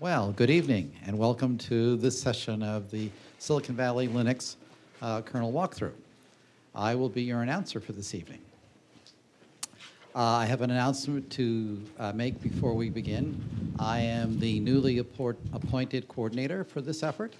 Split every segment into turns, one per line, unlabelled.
Well, good evening, and welcome to this session of the Silicon Valley Linux kernel walkthrough. I will be your announcer for this evening. I have an announcement to make before we begin. I am the newly appointed coordinator for this effort,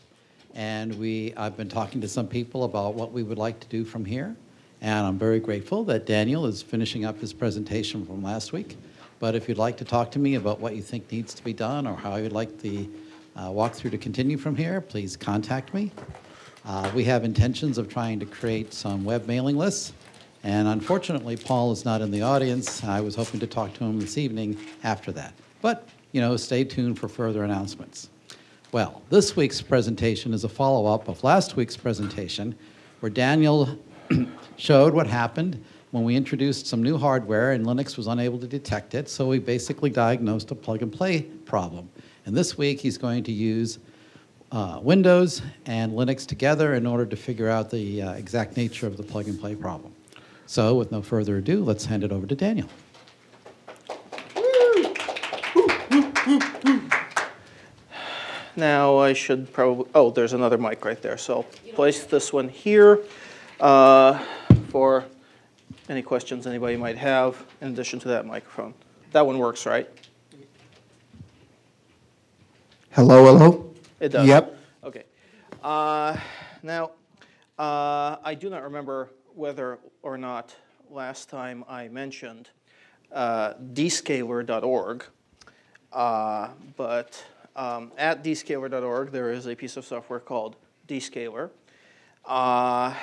and I've been talking to some people about what we would like to do from here, and I'm very grateful that Daniel is finishing up his presentation from last week. But if you'd like to talk to me about what you think needs to be done or how you'd like the walkthrough to continue from here, please contact me. We have intentions of trying to create some web mailing lists. And unfortunately, Paul is not in the audience. I was hoping to talk to him this evening after that. But, stay tuned for further announcements. Well, this week's presentation is a follow-up of last week's presentation, where Daniel showed what happened when we introduced some new hardware and Linux was unable to detect it, so we basically diagnosed a plug-and-play problem. And this week, he's going to use Windows and Linux together in order to figure out the exact nature of the plug-and-play problem. So with no further ado, let's hand it over to Daniel.
Now I should probably, oh, there's another mic right there. So I'll place this one here for any questions anybody might have in addition to that microphone. That one works, right?
Hello, hello?
It does?
Yep.
Okay. Now, I do not remember whether or not last time I mentioned dscaler.org, but at dscaler.org there is a piece of software called dscaler.
How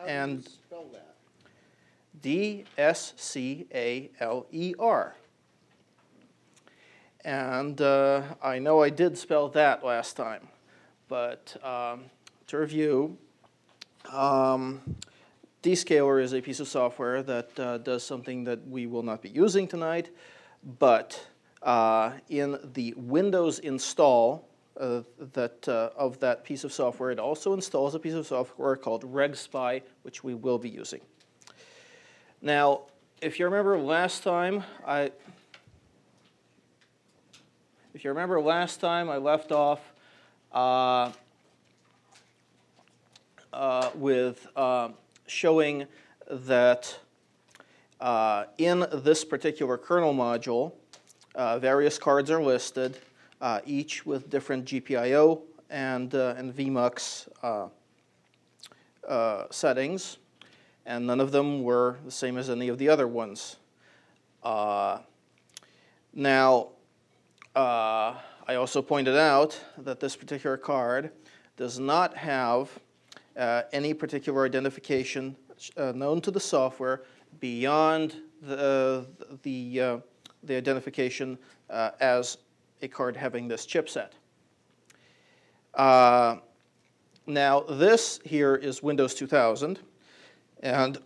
do you spell that?
D-S-C-A-L-E-R. And I know I did spell that last time, but to review, Dscaler is a piece of software that does something that we will not be using tonight, but in the Windows install of that piece of software, it also installs a piece of software called RegSpy, which we will be using. Now, if you remember last time, I left off with showing that in this particular kernel module, various cards are listed, each with different GPIO and VMUX settings, and none of them were the same as any of the other ones. Now, I also pointed out that this particular card does not have any particular identification known to the software beyond the identification as a card having this chipset. Now, this here is Windows 2000, and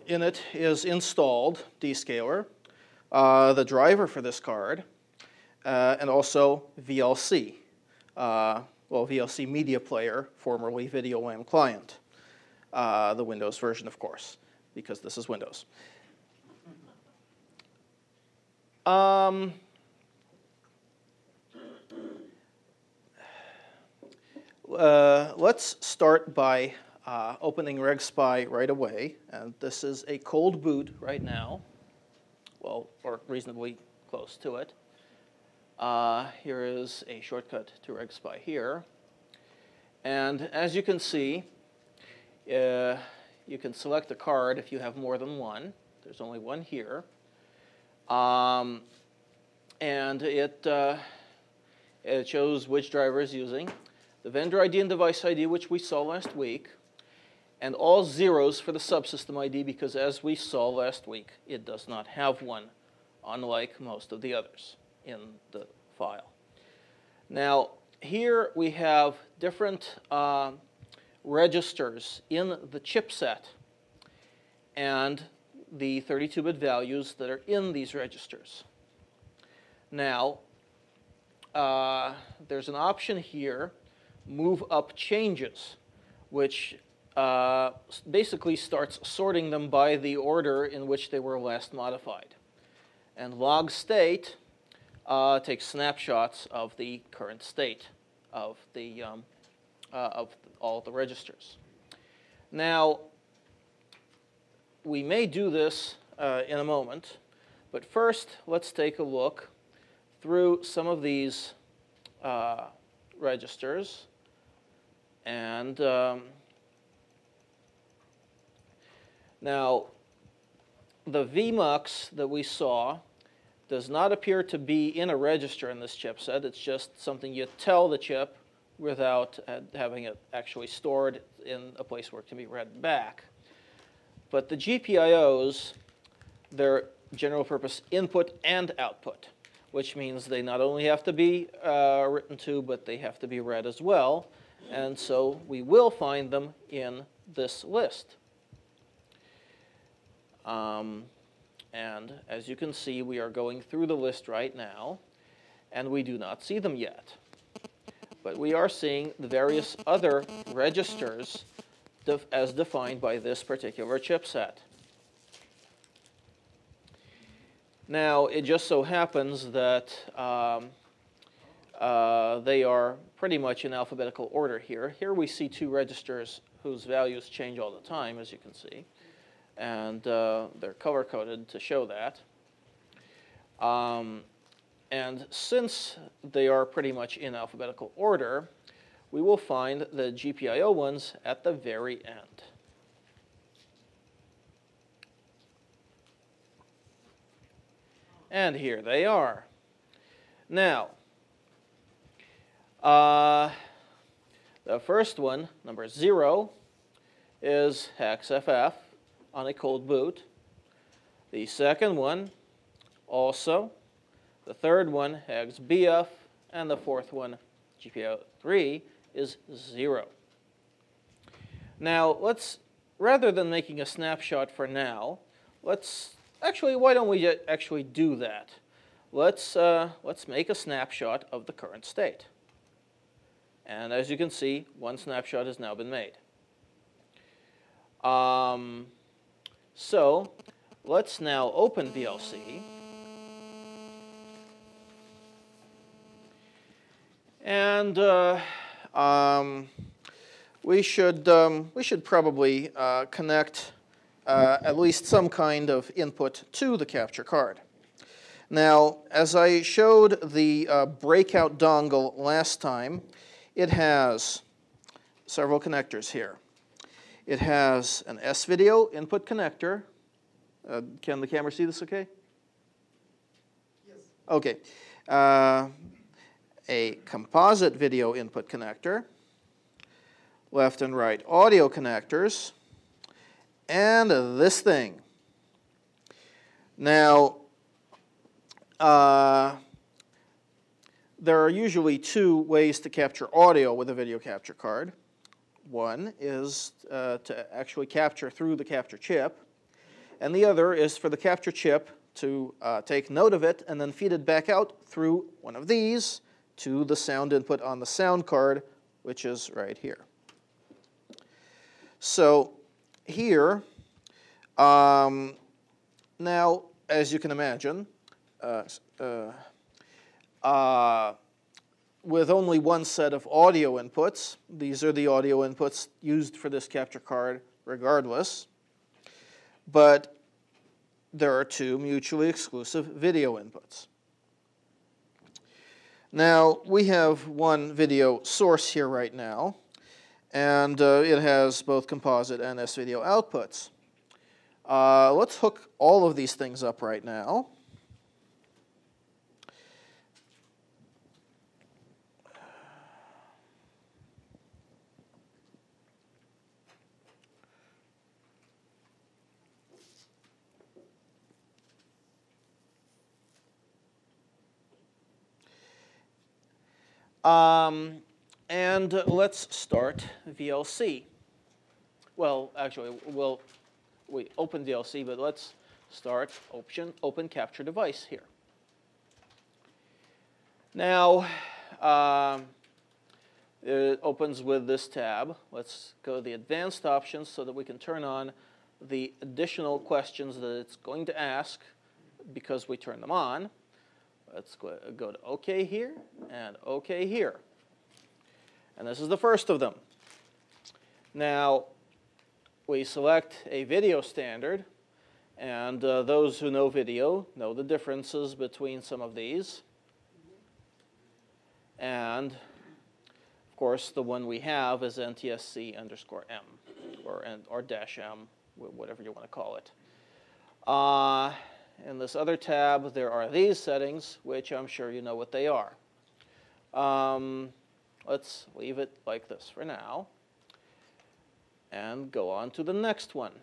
in it is installed Dscaler, the driver for this card, and also VLC, VLC Media Player, formerly Video WAM Client, the Windows version, of course, because this is Windows. Let's start by opening RegSpy right away, and this is a cold boot right now, well, or reasonably close to it. Here is a shortcut to RegSpy here, and as you can see, you can select a card if you have more than one. There's only one here, and it shows which driver is using, the vendor ID and device ID, which we saw last week, and all zeros for the subsystem ID, because as we saw last week, it does not have one, unlike most of the others in the file. Now, here we have different registers in the chipset and the 32-bit values that are in these registers. Now, there's an option here, Move Up Changes, which basically starts sorting them by the order in which they were last modified. And log state takes snapshots of the current state of all the registers. Now, we may do this in a moment, but first let's take a look through some of these registers. And now, the VMUX that we saw does not appear to be in a register in this chipset. It's just something you tell the chip without having it actually stored in a place where it can be read back. But the GPIOs, they're general purpose input and output, which means they not only have to be written to, but they have to be read as well. And so we will find them in this list. And as you can see, we are going through the list right now, and we do not see them yet. But we are seeing the various other registers as defined by this particular chipset. Now, it just so happens that they are pretty much in alphabetical order here. Here we see two registers whose values change all the time, as you can see. And they're color-coded to show that. And since they are pretty much in alphabetical order, we will find the GPIO ones at the very end. And here they are. Now, the first one, number 0, is hex FF on a cold boot. The second one, also. The third one, hex BF. And the fourth one, GPIO 3, is 0. Now, rather than making a snapshot for now, why don't we actually do that? Let's make a snapshot of the current state. And as you can see, one snapshot has now been made. So let's now open VLC. And we should probably connect at least some kind of input to the capture card. Now, as I showed the breakout dongle last time, it has several connectors here. It has an S-video input connector. Can the camera see this okay? Yes. Okay. A composite video input connector, left and right audio connectors, and this thing. Now, there are usually two ways to capture audio with a video capture card. One is to actually capture through the capture chip, and the other is for the capture chip to take note of it and then feed it back out through one of these to the sound input on the sound card, which is right here. So here, now, as you can imagine, with only one set of audio inputs, these are the audio inputs used for this capture card regardless, but there are two mutually exclusive video inputs. Now, we have one video source here right now, and it has both composite and S-video outputs. Let's hook all of these things up right now. And let's start VLC. Well, actually, we open VLC, but let's start open capture device here. Now, it opens with this tab. Let's go to the advanced options so that we can turn on the additional questions that it's going to ask because we turn them on. Let's go to OK here and OK here. And this is the first of them. Now, we select a video standard. And those who know video know the differences between some of these. And, of course, the one we have is NTSC_M, or dash M, whatever you want to call it. In this other tab, there are these settings, which I'm sure you know what they are. Let's leave it like this for now and go on to the next one.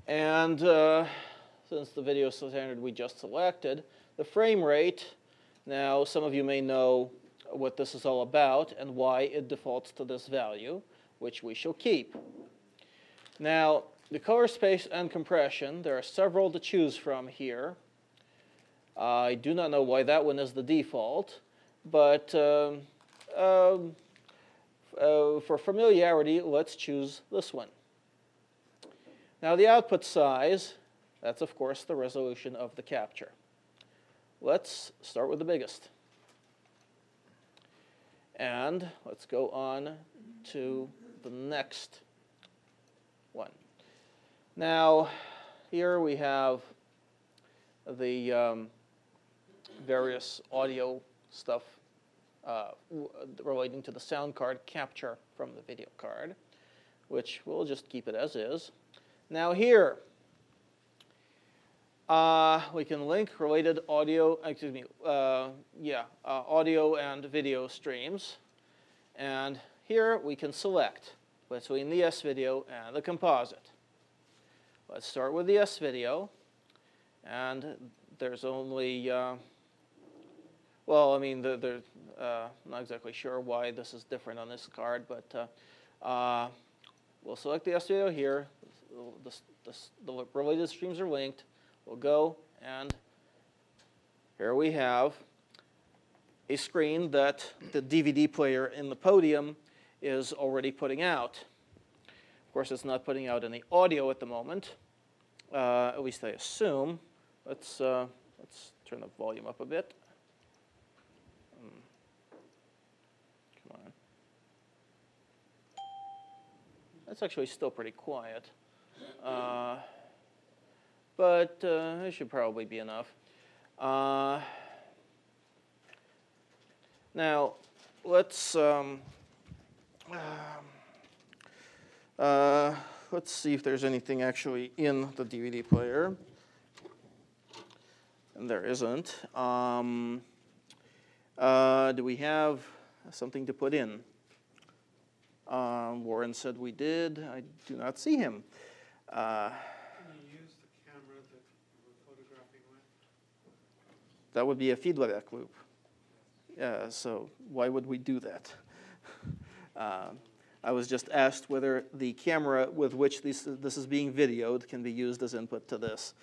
And since the video standard we just selected, the frame rate, now some of you may know what this is all about and why it defaults to this value, which we shall keep. Now, the color space and compression, there are several to choose from here. I do not know why that one is the default, but for familiarity, let's choose this one. Now the output size, that's of course the resolution of the capture. Let's start with the biggest. And let's go on to the next one. Now here we have the various audio stuff relating to the sound card capture from the video card, which we'll just keep it as is. Now here, we can link related audio, audio and video streams. And here we can select between the S-video and the composite. Let's start with the S-video. And there's only, well, I mean, I'm not exactly sure why this is different on this card, but we'll select the S-video here. The related streams are linked. We'll go, and here we have a screen that the DVD player in the podium is already putting out. Of course, it's not putting out any audio at the moment, at least I assume. Let's turn the volume up a bit. Come on. That's actually still pretty quiet. But it should probably be enough. Now, let's see if there's anything actually in the DVD player. And there isn't. Do we have something to put in? Warren said we did. I do not see him.
Can you use the camera that you were photographing with?
That would be a feedback loop. So why would we do that? I was just asked whether the camera with which this is being videoed can be used as input to this.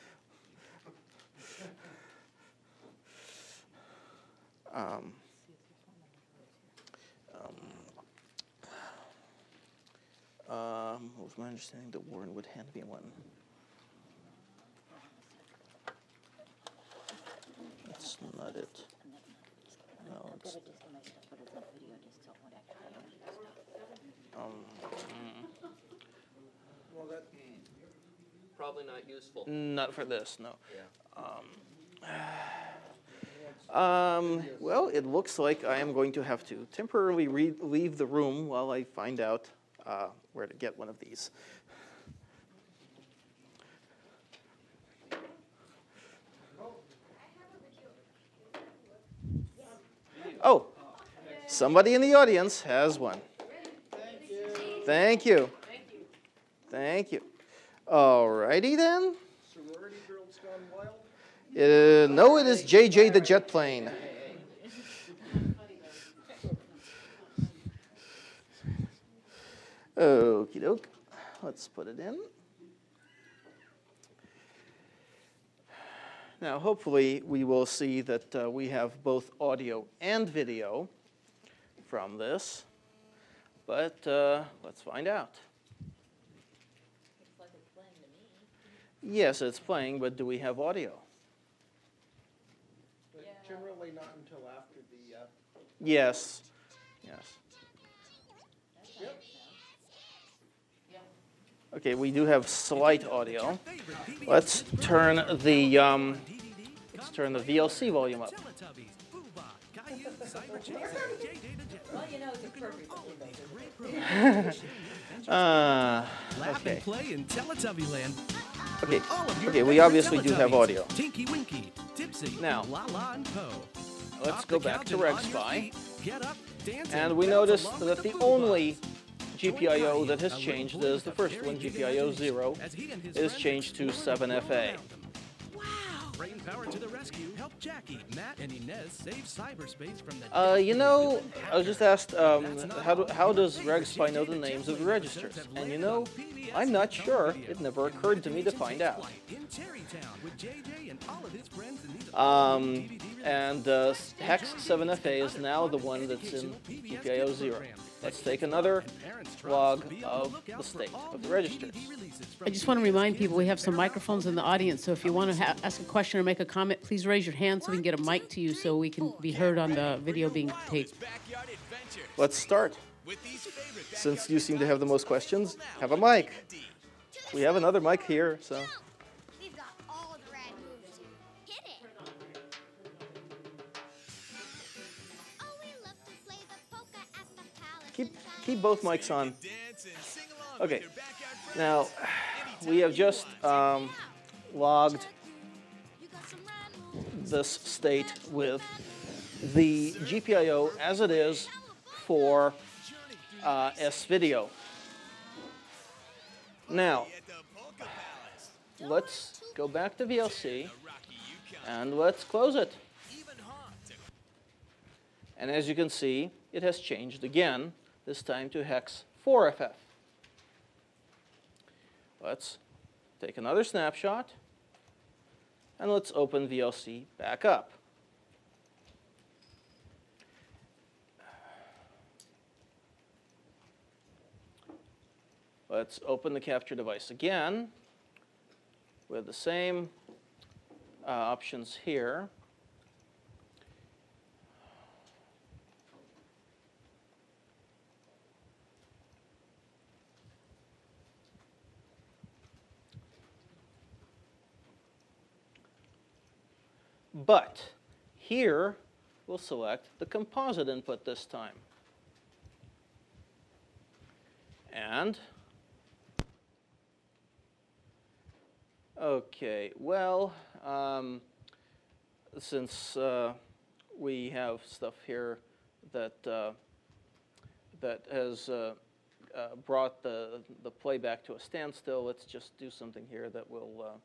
What was my understanding that Warren would hand me one? That's not it. No, it's,
Well, that's probably not useful.
not for this, no.
Yeah.
Well, it looks like I am going to have to temporarily leave the room while I find out where to get one of these. Oh, somebody in the audience has one. Thank you. Thank you. All righty then.
Sorority girls gone wild?
No, it is JJ the jet plane. Okie doke. Let's put it in. Now, hopefully, we will see that we have both audio and video from this, but let's find out.
Looks like it's playing to me.
Yes, it's playing, but do we have audio?
generally not until after the,
Yes. Yes.
Yep.
Okay, we do have slight audio. Let's turn the VLC volume up.
Well, you know, it's appropriate.
Laugh
Okay.
and play in Teletubbyland.
Okay.
All of your
Okay, we
favorite
obviously do have
Teletubbies.
audio.
Tinky Winky, Tipsy,
Now,
La and Po.
let's
Off
go
the
back
couch
to
and on your
RegSpy.
feet. Get up, dance,
And we
bounce
notice
along
that
with
the
Boo
only
Box.
GPIO that
Join
has
Caillou, a
changed
little boy
is the
with a
first
very
one,
big
GPIO
imagination,
0,
as he and his
is
friends
changed to
explore the world
7FA.
around them. Wow! Brain power to the rescue. Help Jackie, Matt, and Inez save cyberspace from the
You know, I was just asked, how does RegSpy know the names of the registers? And you know, I'm not sure. It never occurred to me to find out.
In Terrytown with JJ and all of his friends in these
And Hex 7FA is now the one that's in GPIO 0. Let's take another log of the state of the registers.
I just want to remind people we have some microphones in the audience, so if you want to ask a question or make a comment, please raise your hand so we can get a mic to you so we can be heard on the video being taped.
Let's start. Since you seem to have the most questions, have a mic. We have another mic here, so.
We've got all the rad moves. Hit it. Oh, we love to play the polka at the palace.
Keep both mics on. Okay. Now, we have just logged this state with the GPIO as it is for SVideo. Now, let's go back to VLC and let's close it. And as you can see, it has changed again, this time to hex 4FF. Let's take another snapshot and let's open VLC back up. Let's open the capture device again with the same options here. But here, we'll select the composite input this time. And, okay, well, since we have stuff here that, that has brought the playback to a standstill, let's just do something here that will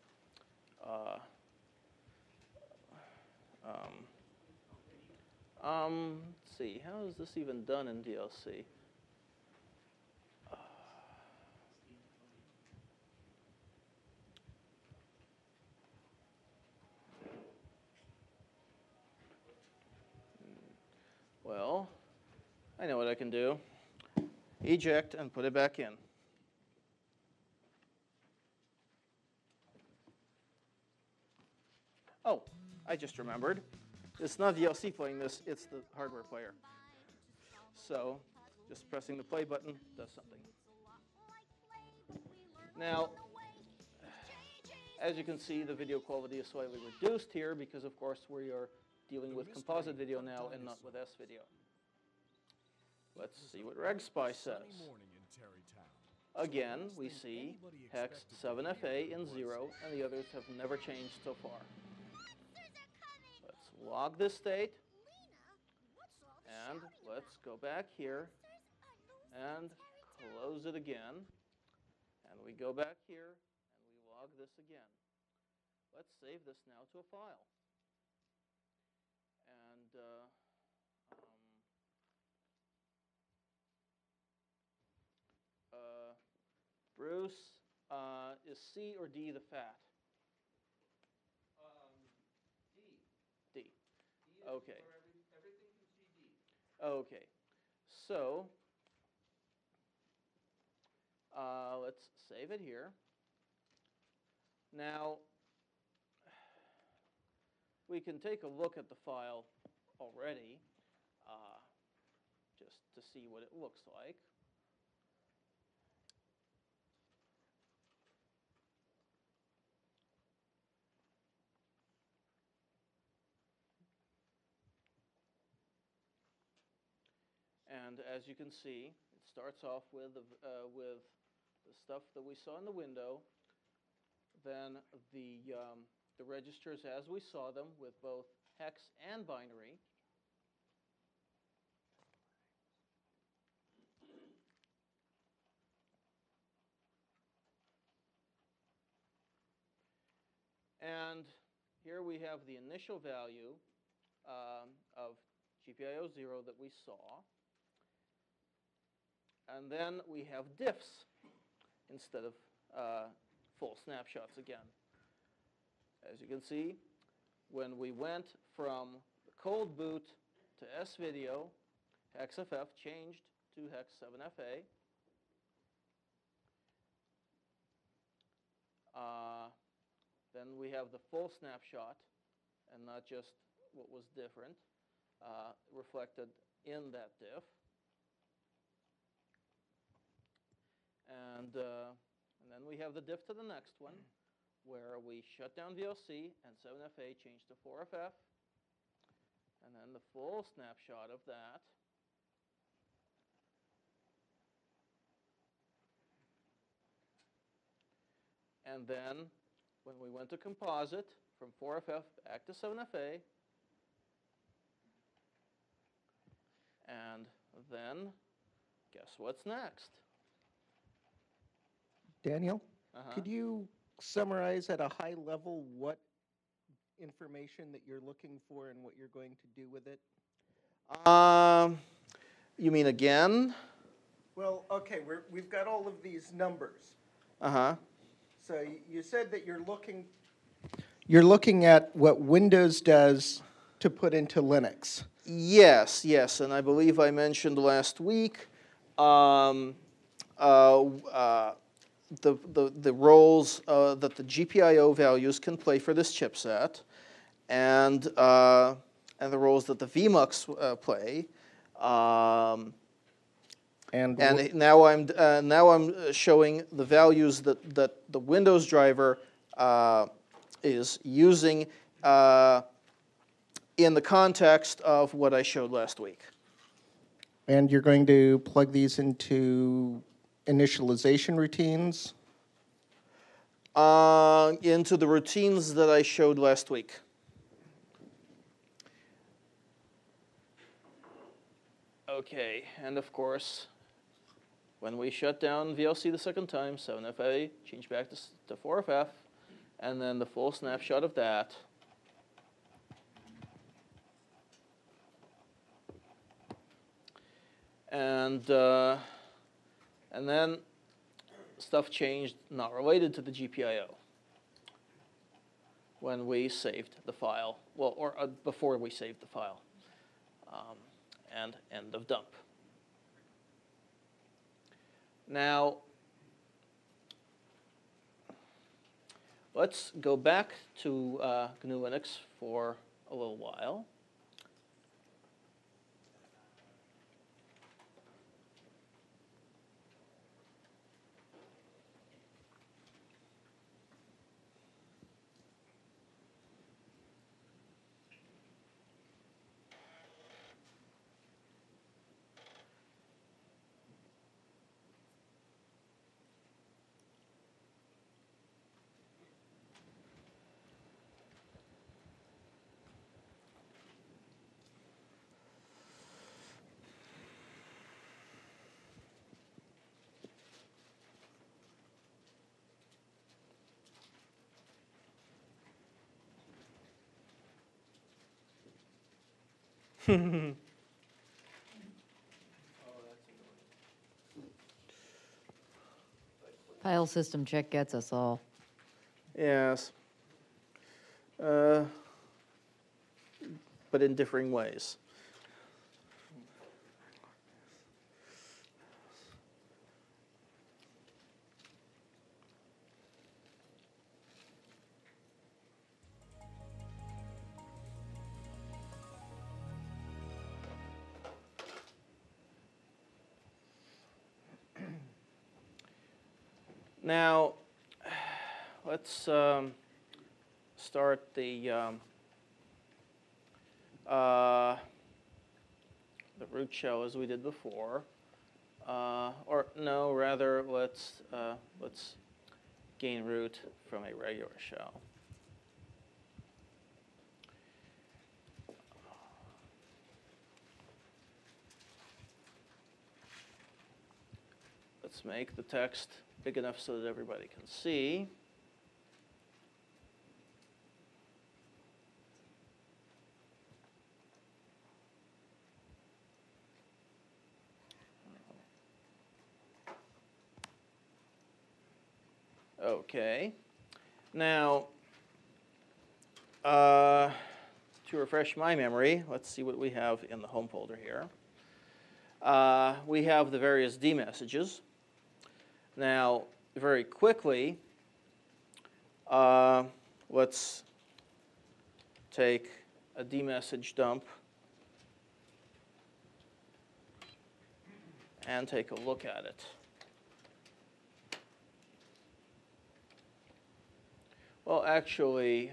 let's see, how is this even done in DLC? Well, I know what I can do. Eject and put it back in. Oh, I just remembered. It's not VLC playing this, it's the hardware player. So, just pressing the play button does something. Now, as you can see, the video quality is slightly reduced here because, of course, we are dealing with composite video now and not with S-video. Let's see what RegSpy says. Again, we see hex 7FA in 0, and the others have never changed so far. Let's log this state, and let's go back here and close it again. And we go back here, and we log this again. Let's save this now to a file. And Bruce, is C or D the fat? D. D. Okay.
Everything can see D.
Okay. So, let's save it here. Now, we can take a look at the file already, just to see what it looks like. And as you can see, it starts off with the stuff that we saw in the window, then the registers as we saw them with both hex and binary. And here we have the initial value of GPIO 0 that we saw. And then we have diffs instead of full snapshots again. As you can see, when we went from the cold boot to SVideo, HexFF changed to Hex7FA. Then we have the full snapshot, and not just what was different, reflected in that diff. And then we have the diff to the next one, where we shut down VLC and 7FA changed to 4FF, and then the full snapshot of that. And then when we went to composite, from 4FF back to 7FA, and then guess what's next?
Daniel, could you summarize at a high level what information that you're looking for and what you're going to do with it?
You mean again?
Well, okay, we've got all of these numbers.
Uh-huh.
So you said that you're looking at what Windows does to put into Linux.
Yes, yes, and I believe I mentioned last week the roles that the GPIO values can play for this chipset, and the roles that the VMUX play. And now I'm showing the values that the Windows driver is using in the context of what I showed last week.
And you're going to plug these into initialization routines?
Into the routines that I showed last week. Okay, and of course, when we shut down VLC the second time, 7FA changed back to 4FF, and then the full snapshot of that. And then stuff changed not related to the GPIO when we saved the file, well, or before we saved the file, and end of dump. Now, let's go back to GNU Linux for a little while.
File system check gets us all.
Yes. But in differing ways. Now, let's start the root shell as we did before. Or no, rather, let's gain root from a regular shell. Let's make the text big enough so that everybody can see. Okay. Now, to refresh my memory, let's see what we have in the home folder here. We have the various D messages. Now, very quickly, let's take a D message dump and take a look at it. Well, actually,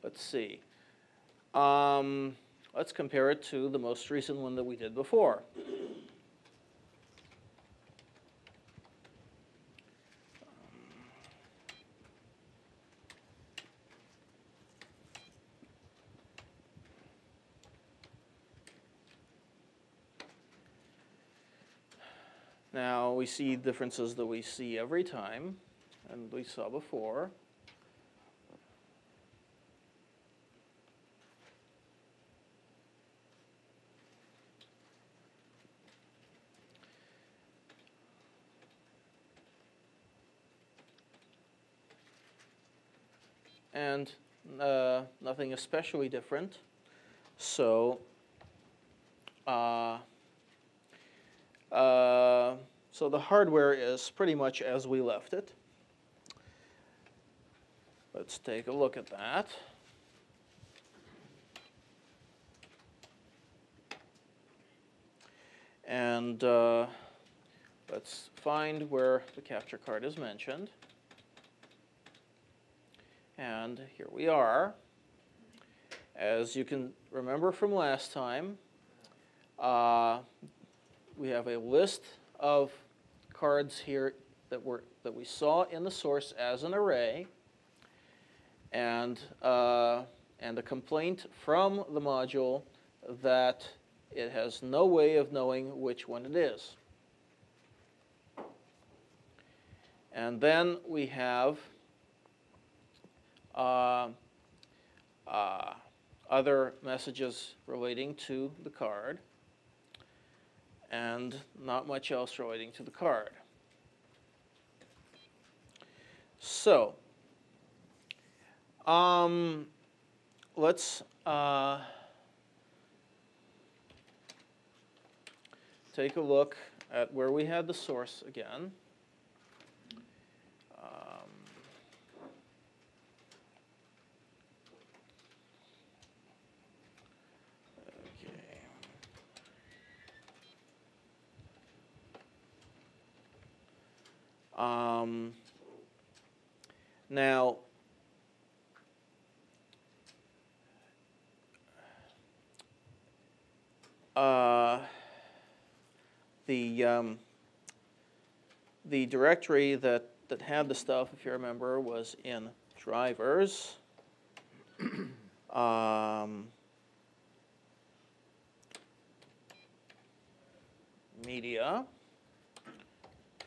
let's see. Let's compare it to the most recent one that we did before. Now, we see differences that we see every time, and we saw before. And nothing especially different. So, so the hardware is pretty much as we left it. Let's take a look at that. And let's find where the capture card is mentioned. And here we are. As you can remember from last time, we have a list of cards here that we saw in the source as an array, and a complaint from the module that it has no way of knowing which one it is. And then we have other messages relating to the card, and not much else relating to the card. So, let's take a look at where we had the source again. Now, the directory that had the stuff, if you remember, was in drivers. Media,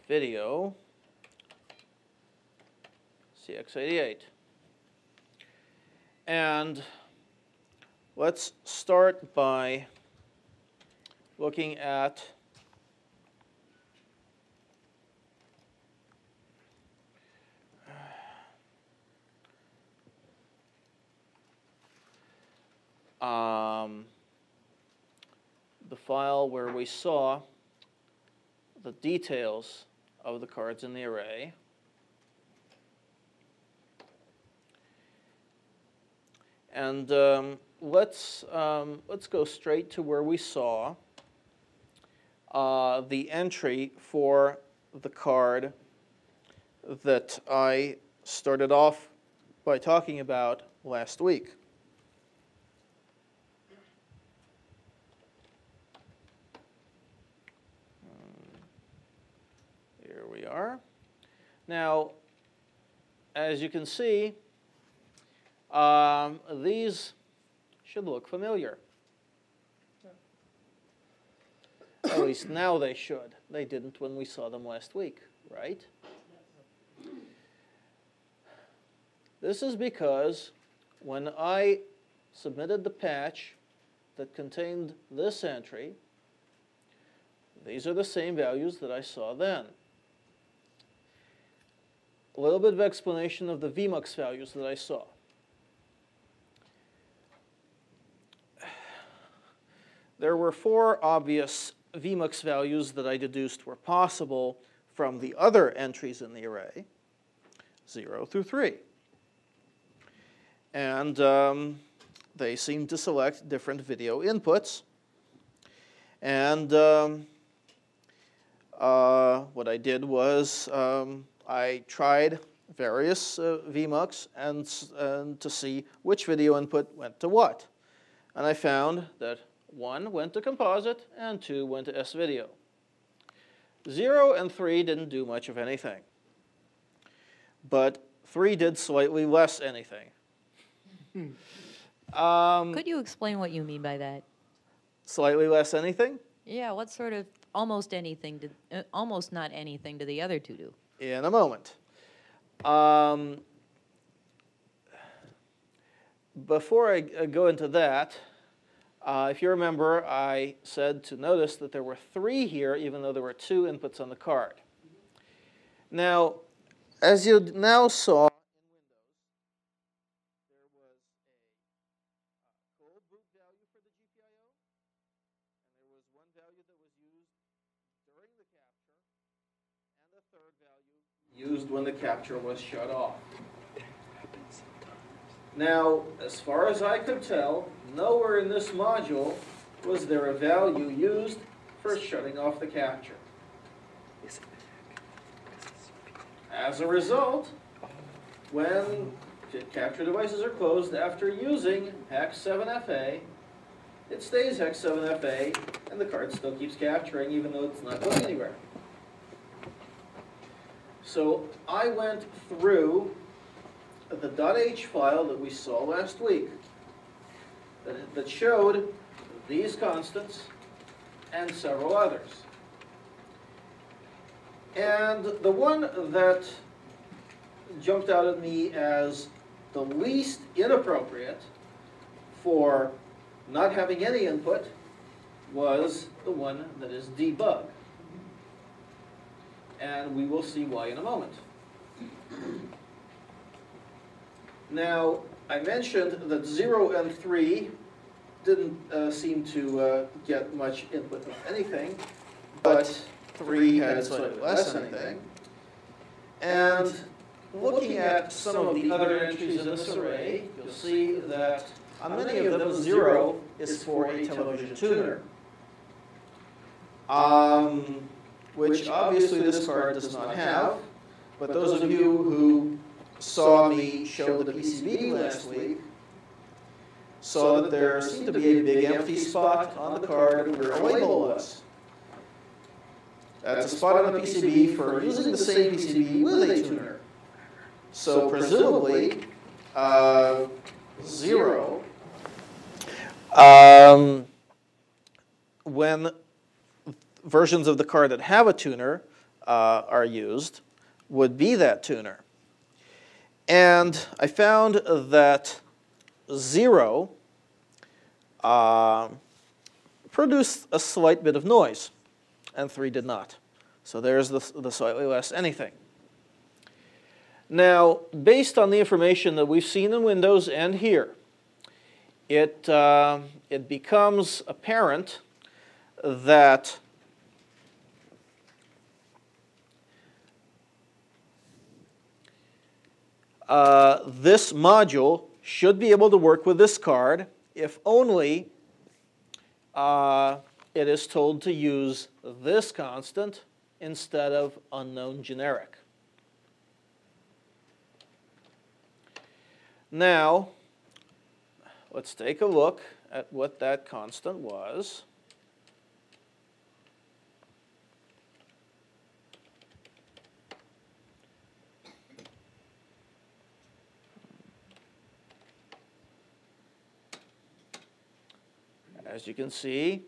video, CX88. And let's start by looking at the file where we saw the details of the cards in the array. And let's go straight to where we saw the entry for the card that I started off by talking about last week. Here we are. Now, as you can see, these should look familiar. At least now they should. They didn't when we saw them last week, right? This is because when I submitted the patch that contained this entry, these are the same values that I saw then. A little bit of explanation of the VMUX values that I saw. There were 4 obvious VMUX values that I deduced were possible from the other entries in the array, 0 through 3. And they seem to select different video inputs. And what I did was I tried various VMUX and to see which video input went to what. And I found that 1 went to composite and 2 went to SVideo. 0 and 3 didn't do much of anything. But 3 did slightly less anything.
Could you explain what you mean by that?
Slightly less anything?
Yeah, what sort of almost anything did, almost not anything do the other 2 do?
In a moment. Before I go into that, if you remember, I said to notice that there were 3 here, even though there were 2 inputs on the card. Now, as you now saw in Windows, there was a cold boot value for the GPIO, and there was one value that was used during the capture, and a third value used when the capture was shut off. Now, as far as I could tell, nowhere in this module was there a value used for shutting off the capture. As a result, when capture devices are closed after using hex 7FA, it stays hex 7FA, and the card still keeps capturing even though it's not going anywhere. So I went through the .h file that we saw last week that showed these constants and several others. And the one that jumped out at me as the least inappropriate for not having any input was the one that is debug. And we will see why in a moment. Now, I mentioned that 0 and 3 didn't seem to get much input of anything, but 3 had slightly less anything. And looking at some of the other entries in this array, you'll see that on many of them, 0 is for a television tuner, which obviously this card does not have, but those of you who saw me show the PCB last week saw that there seemed to be a big empty spot on the card where a label was. That's a spot on the PCB for using the same PCB with a tuner. So presumably, 0, when versions of the card that have a tuner are used, would be that tuner. And I found that 0 produced a slight bit of noise, and 3 did not. So there's the slightly less anything. Now, based on the information that we've seen in Windows and here, it becomes apparent that this module should be able to work with this card if only it is told to use this constant instead of unknown generic. Now, let's take a look at what that constant was. As you can see,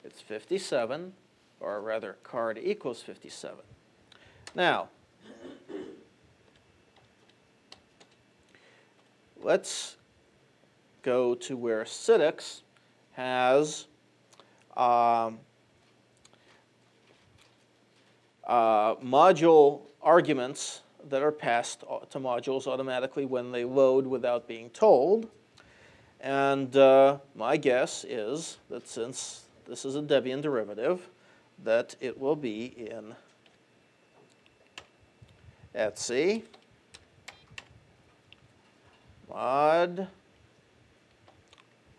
it's 57, or rather, card equals 57. Now, let's go to where CITX has module arguments that are passed to modules automatically when they load without being told. And my guess is that since this is a Debian derivative, that it will be in etc mod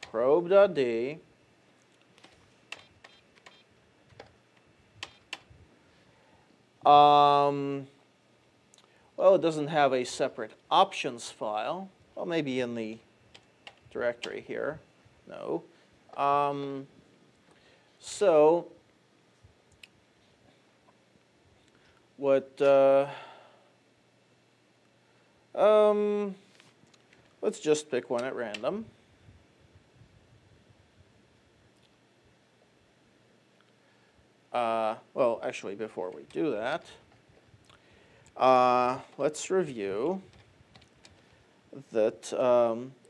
probe.d well, it doesn't have a separate options file. Well, maybe in the directory here. No. So what? Let's just pick one at random. Well, actually, before we do that, let's review that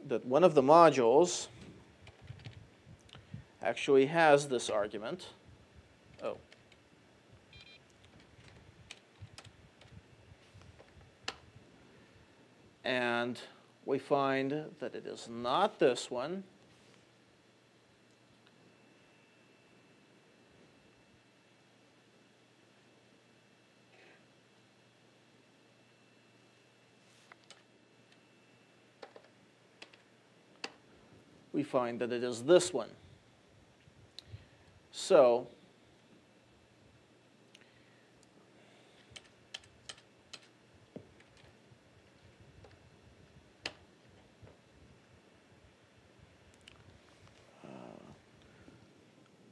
that one of the modules actually has this argument. Oh. And we find that it is not this one. We find that it is this one. So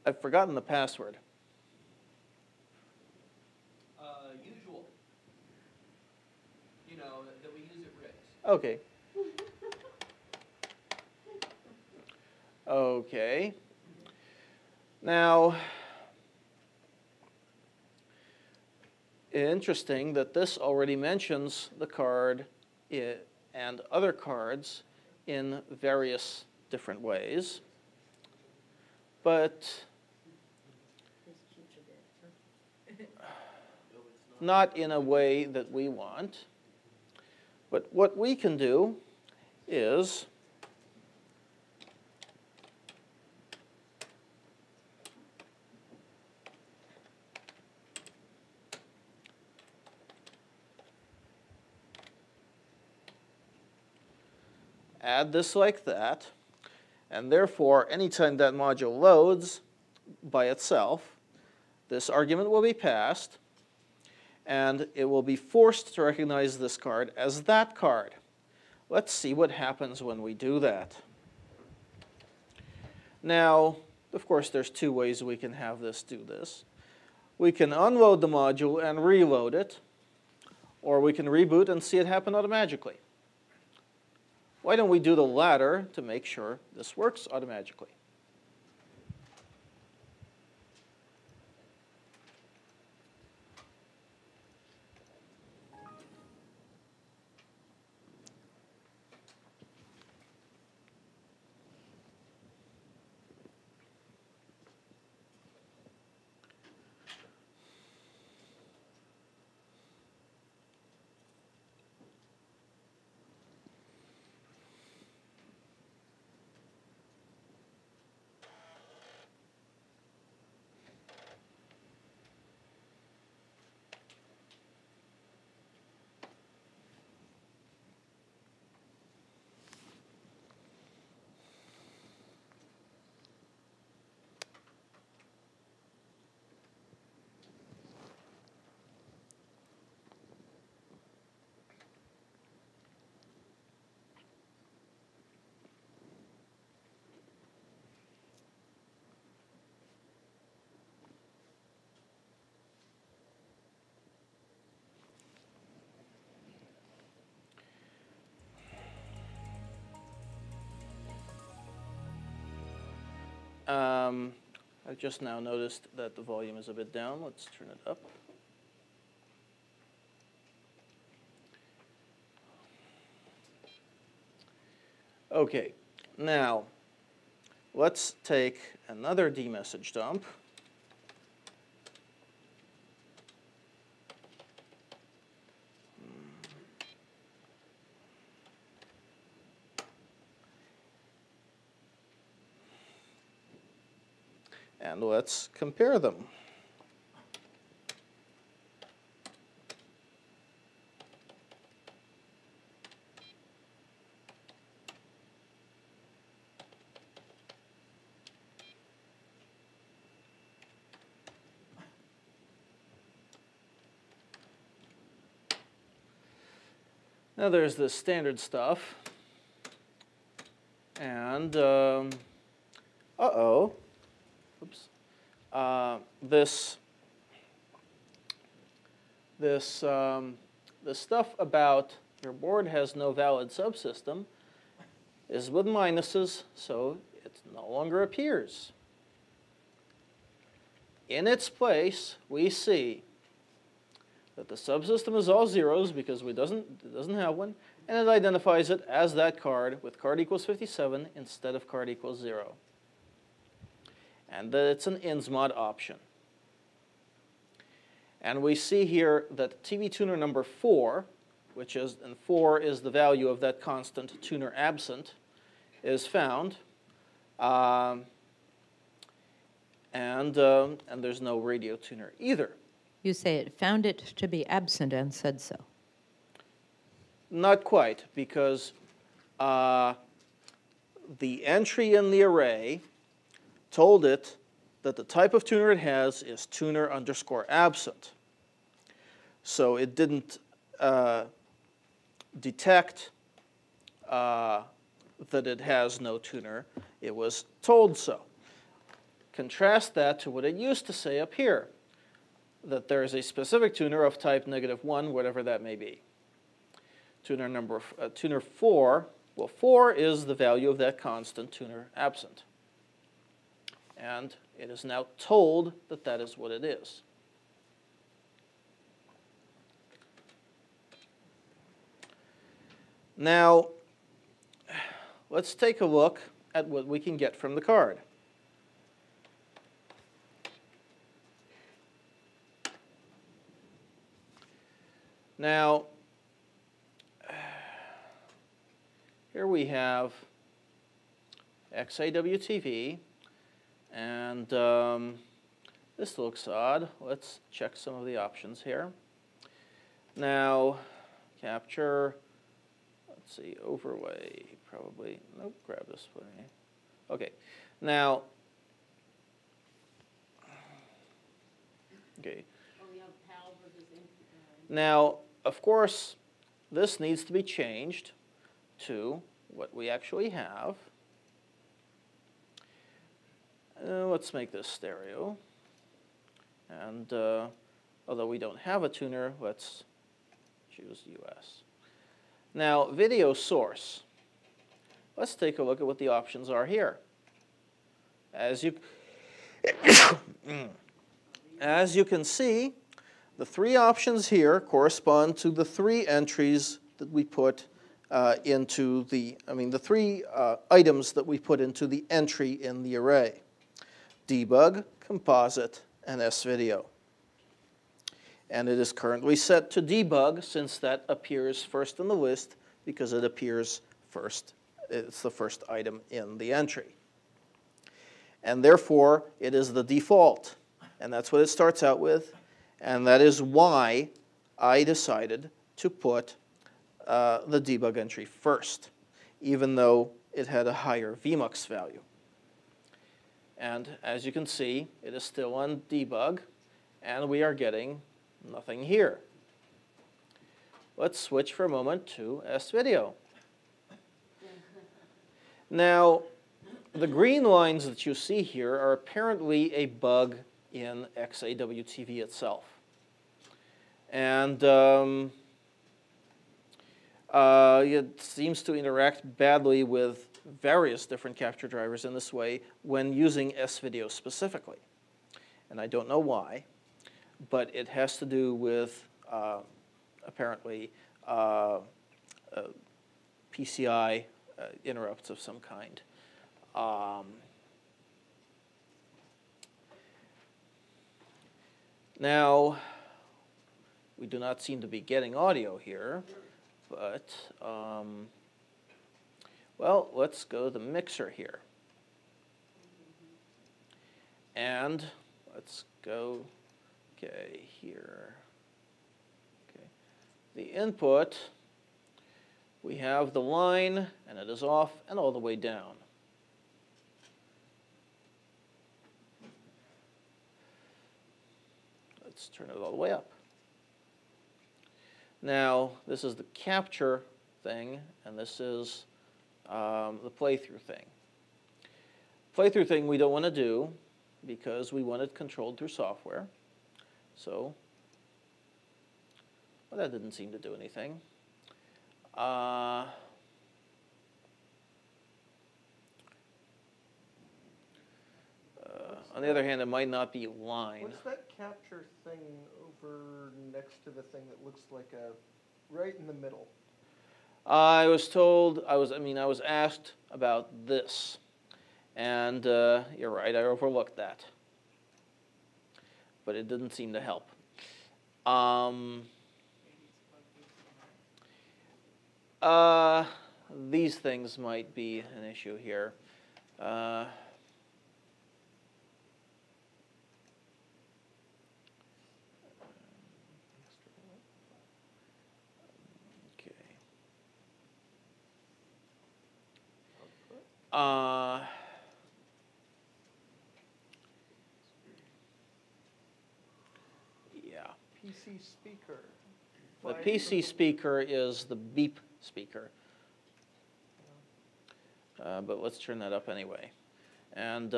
I've forgotten the password.
Usual. You know, that we use at Rick's.
Okay. Okay. Now, interesting that this already mentions the card and other cards in various different ways. But not in a way that we want. But what we can do is add this like that, and therefore, anytime that module loads by itself, this argument will be passed, and it will be forced to recognize this card as that card. Let's see what happens when we do that. Now, of course, there's two ways we can have this do this. We can unload the module and reload it, or we can reboot and see it happen automatically. Why don't we do the latter to make sure this works automatically? I've just now noticed that the volume is a bit down. Let's turn it up. Okay, now let's take another D-message dump. And let's compare them. Now there's the standard stuff. And, uh-oh. Oops. The stuff about your board has no valid subsystem is with minuses, so it no longer appears. In its place, we see that the subsystem is all zeros because it doesn't have one, and it identifies it as that card with card equals 57 instead of card equals 0. And that it's an INSMOD option. And we see here that TV tuner number 4, and 4 is the value of that constant tuner absent, is found. And there's no radio tuner either.
You say it found it to be absent and said so.
Not quite, because the entry in the array told it that the type of tuner it has is tuner underscore absent. So it didn't detect that it has no tuner. It was told so. Contrast that to what it used to say up here, that there is a specific tuner of type -1, whatever that may be. Tuner 4, well, 4 is the value of that constant tuner absent. And it is now told that that is what it is. Now, let's take a look at what we can get from the card. Now, here we have XAWTV, and this looks odd. Let's check some of the options here. Now, capture, let's see, overlay, probably, nope, grab this one. Okay, now, okay. Now, of course, this needs to be changed to what we actually have. Let's make this stereo. And although we don't have a tuner, let's choose US. Now, video source. Let's take a look at what the options are here. As you can see, the 3 options here correspond to the 3 entries that we put into the 3 items that we put into the entry in the array: debug, composite, and SVideo. And it is currently set to debug since that appears first in the list because it appears first. It's the first item in the entry. And therefore, it is the default. And that's what it starts out with. And that is why I decided to put the debug entry first, even though it had a higher vmux value. And as you can see, it is still on debug, and we are getting nothing here. Let's switch for a moment to SVideo. Now, the green lines that you see here are apparently a bug in XAWTV itself. And it seems to interact badly with various different capture drivers in this way when using S-video specifically. And I don't know why, but it has to do with apparently PCI interrupts of some kind. Now, we do not seem to be getting audio here, but, well, let's go to the mixer here. And let's go, okay, here. Okay. The input, we have the line, and it is off and all the way down. Let's turn it all the way up. Now, this is the capture thing, and this is the playthrough thing. Playthrough thing we don't want to do because we want it controlled through software. So, well, that didn't seem to do anything. On the other hand, it might not be line.
What's that capture thing over next to the thing that looks like a, right in the middle?
I was told, I was asked about this. And you're right, I overlooked that. But it didn't seem to help. These things might be an issue here. Okay. Yeah.
PC speaker.
The PC speaker is the beep speaker. But let's turn that up anyway. And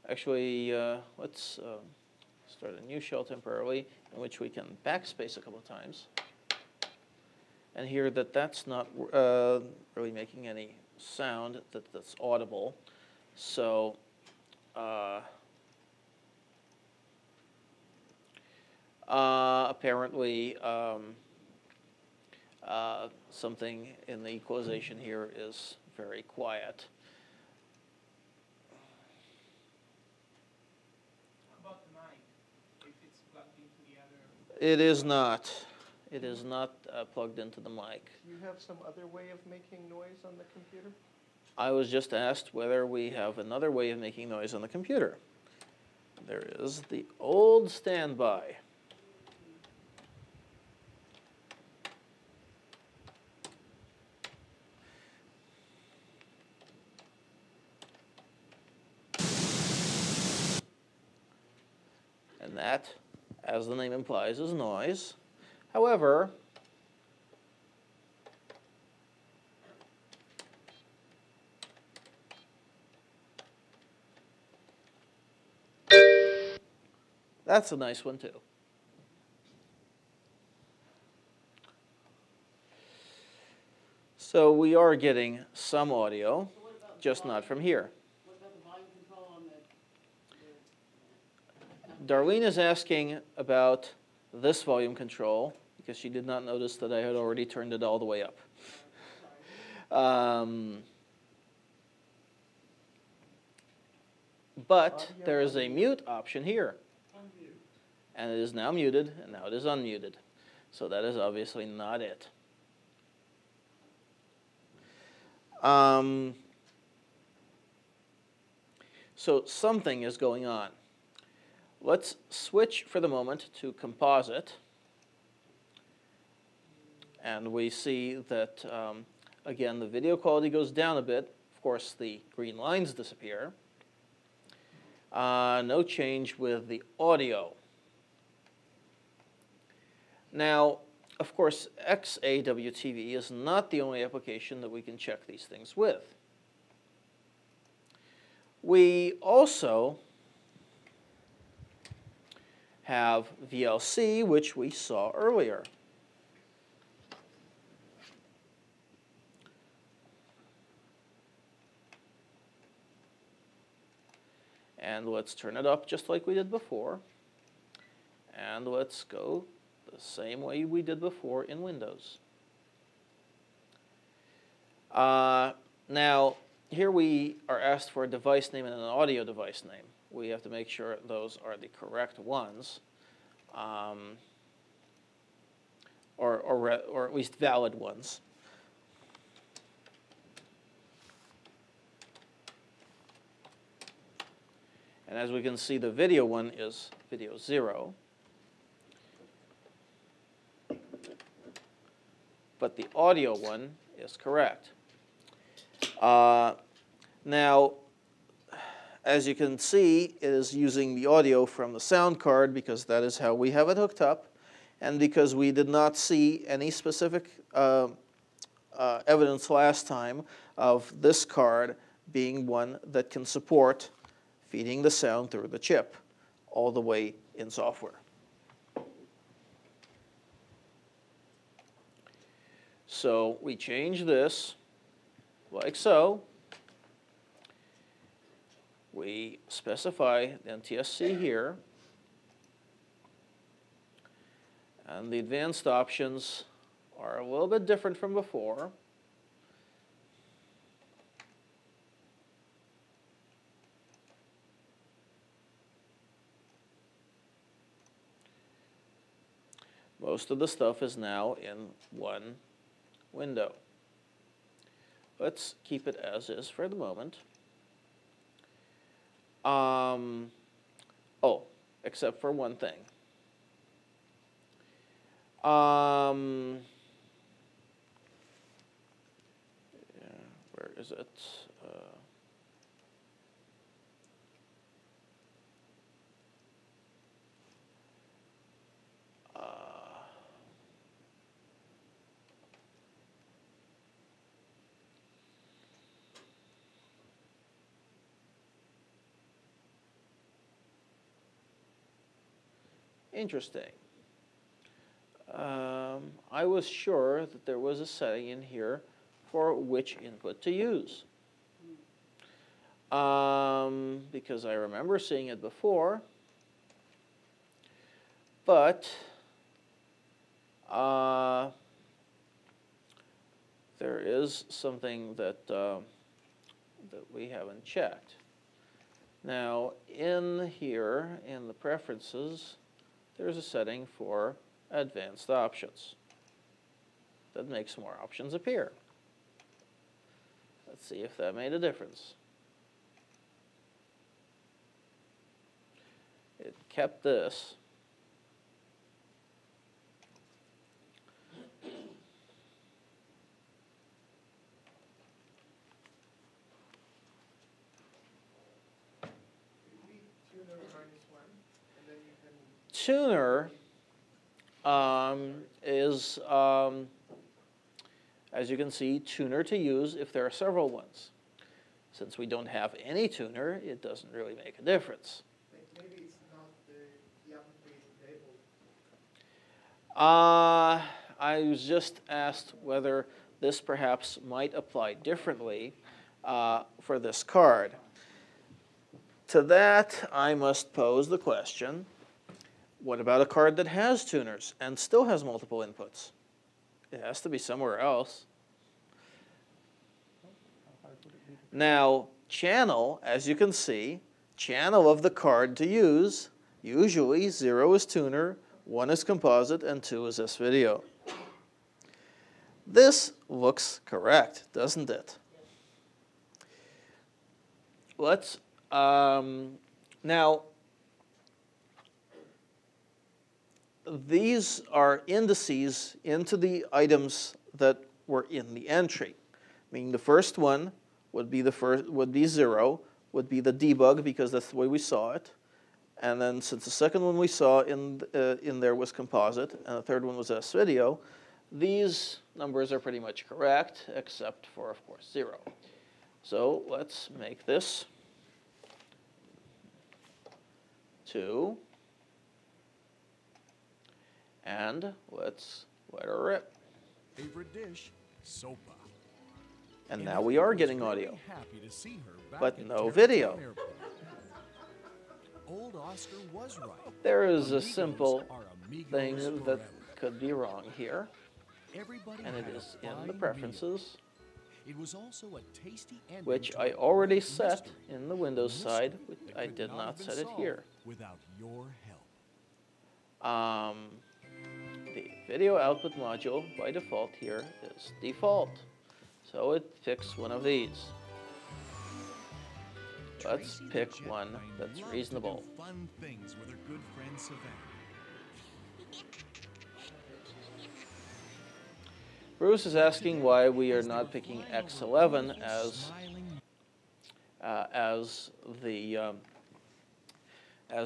actually, let's start a new shell temporarily in which we can backspace a couple of times and hear that that's not really making any sound that's audible. So apparently something in the equalization here is very quiet.
How about the mic? If it's plugged into the other...
It is not. It is not plugged into the mic.
Do you have some other way of making noise on the computer?
I was just asked whether we have another way of making noise on the computer. There is the old standby. And that, as the name implies, is noise. However, that's a nice one too. So we are getting some audio, just not from here.
What about the volume control on
Darlene is asking about this volume control because she did not notice that I had already turned it all the way up. But there is a mute option here. And it is now muted, and now it is unmuted. So that is obviously not it. So something is going on. Let's switch for the moment to composite. And we see that, again, the video quality goes down a bit. Of course, the green lines disappear. No change with the audio. Now, of course, XAWTV is not the only application that we can check these things with. We also have VLC, which we saw earlier. And let's turn it up just like we did before. And let's go the same way we did before in Windows. Now, here we are asked for a device name and an audio device name. We have to make sure those are the correct ones, or at least valid ones. And as we can see, the video one is video 0. But the audio one is correct. Now, as you can see, it is using the audio from the sound card because that is how we have it hooked up, and because we did not see any specific evidence last time of this card being one that can support feeding the sound through the chip all the way in software. So we change this like so. We specify the NTSC here. And the advanced options are a little bit different from before. Most of the stuff is now in one window. Let's keep it as is for the moment. Oh, except for one thing. Yeah, where is it? Interesting. I was sure that there was a setting in here for which input to use. Because I remember seeing it before. But there is something that, that we haven't checked. Now, in here, in the preferences, there's a setting for advanced options. That makes more options appear. Let's see if that made a difference. It kept this. Tuner is, as you can see, tuner to use if there are several ones. Since we don't have any tuner, it doesn't really make a difference.
Maybe it's not the application label.
I was just asked whether this perhaps might apply differently for this card. To that, I must pose the question, what about a card that has tuners and still has multiple inputs? It has to be somewhere else. Now, channel, as you can see, channel of the card to use, usually 0 is tuner, 1 is composite, and 2 is S-video. This looks correct, doesn't it? Let's, now, these are indices into the items that were in the entry. Meaning the first one would be 0, would be the debug because that's the way we saw it. And then since the second one we saw in there was composite and the third one was S-video, these numbers are pretty much correct except for, of course, 0. So let's make this 2. And let's let her rip.
Favorite dish, sopa.
And now we are getting audio,
happy to see her back
but
at
no
Tarrytown
video.
Airport. old Oscar was right.
There is a
Amigos
simple
are amigos
thing that
forever.
could be wrong here,
Everybody
and it
had a
is in
fine
the
meal.
preferences,
It was also a tasty ending
which
to
I
a
already
great
set
mystery.
in the Windows side.
Mystery
Which
that
I
could
did
have
not
been
set it
solved
here.
without your help.
The video output module by default here is default, so it picks one of these. Let's
Tracy the
pick
Jet
one
Plane
that's
loved
reasonable.
To do fun things with her good friend Savannah.
Bruce is asking why we are not picking X11 as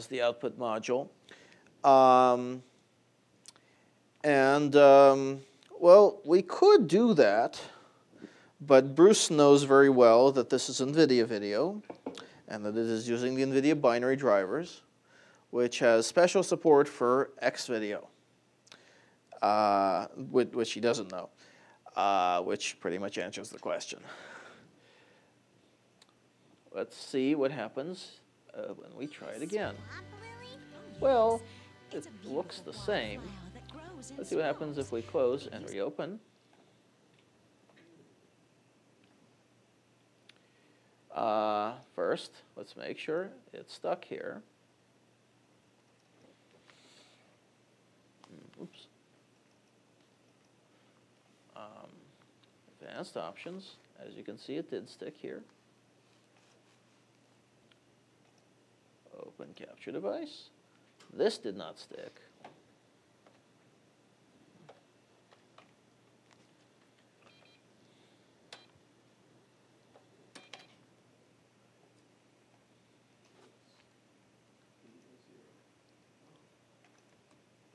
the output module. Well, we could do that, but Bruce knows very well that this is NVIDIA video and that it is using the NVIDIA binary drivers, which has special support for Xvideo, which he doesn't know, which pretty much answers the question. Let's see what happens when we try it again. Well, it looks the same. Let's see what happens if we close and reopen. First, let's make sure it's stuck here. Oops. Advanced options. As you can see, it did stick here. Open capture device. This did not stick.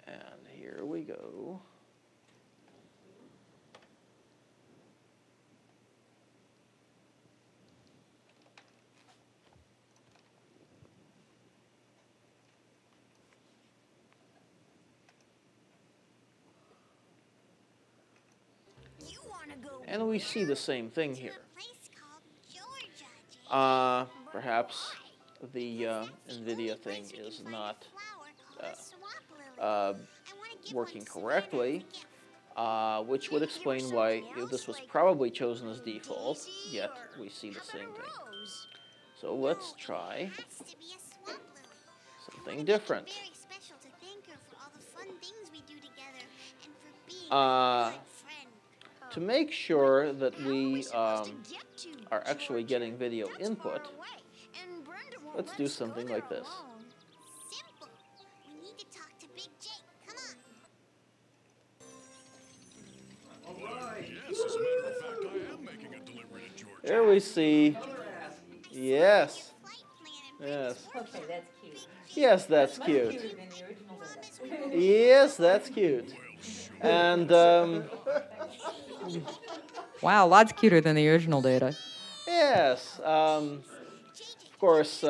And here we go. And we see the same thing here. Perhaps the NVIDIA thing is not working correctly, which would explain why this was probably chosen as default, yet we see the same thing. So let's try something different. To make sure that we are actually getting video input, let's do something like this. There we see. Yes. Yes.
Okay, that's cute.
Yes, that's
Much
cute.
cuter than the original data.
Yes, that's cute. And
Wow, lots cuter than the original data.
yes, of course,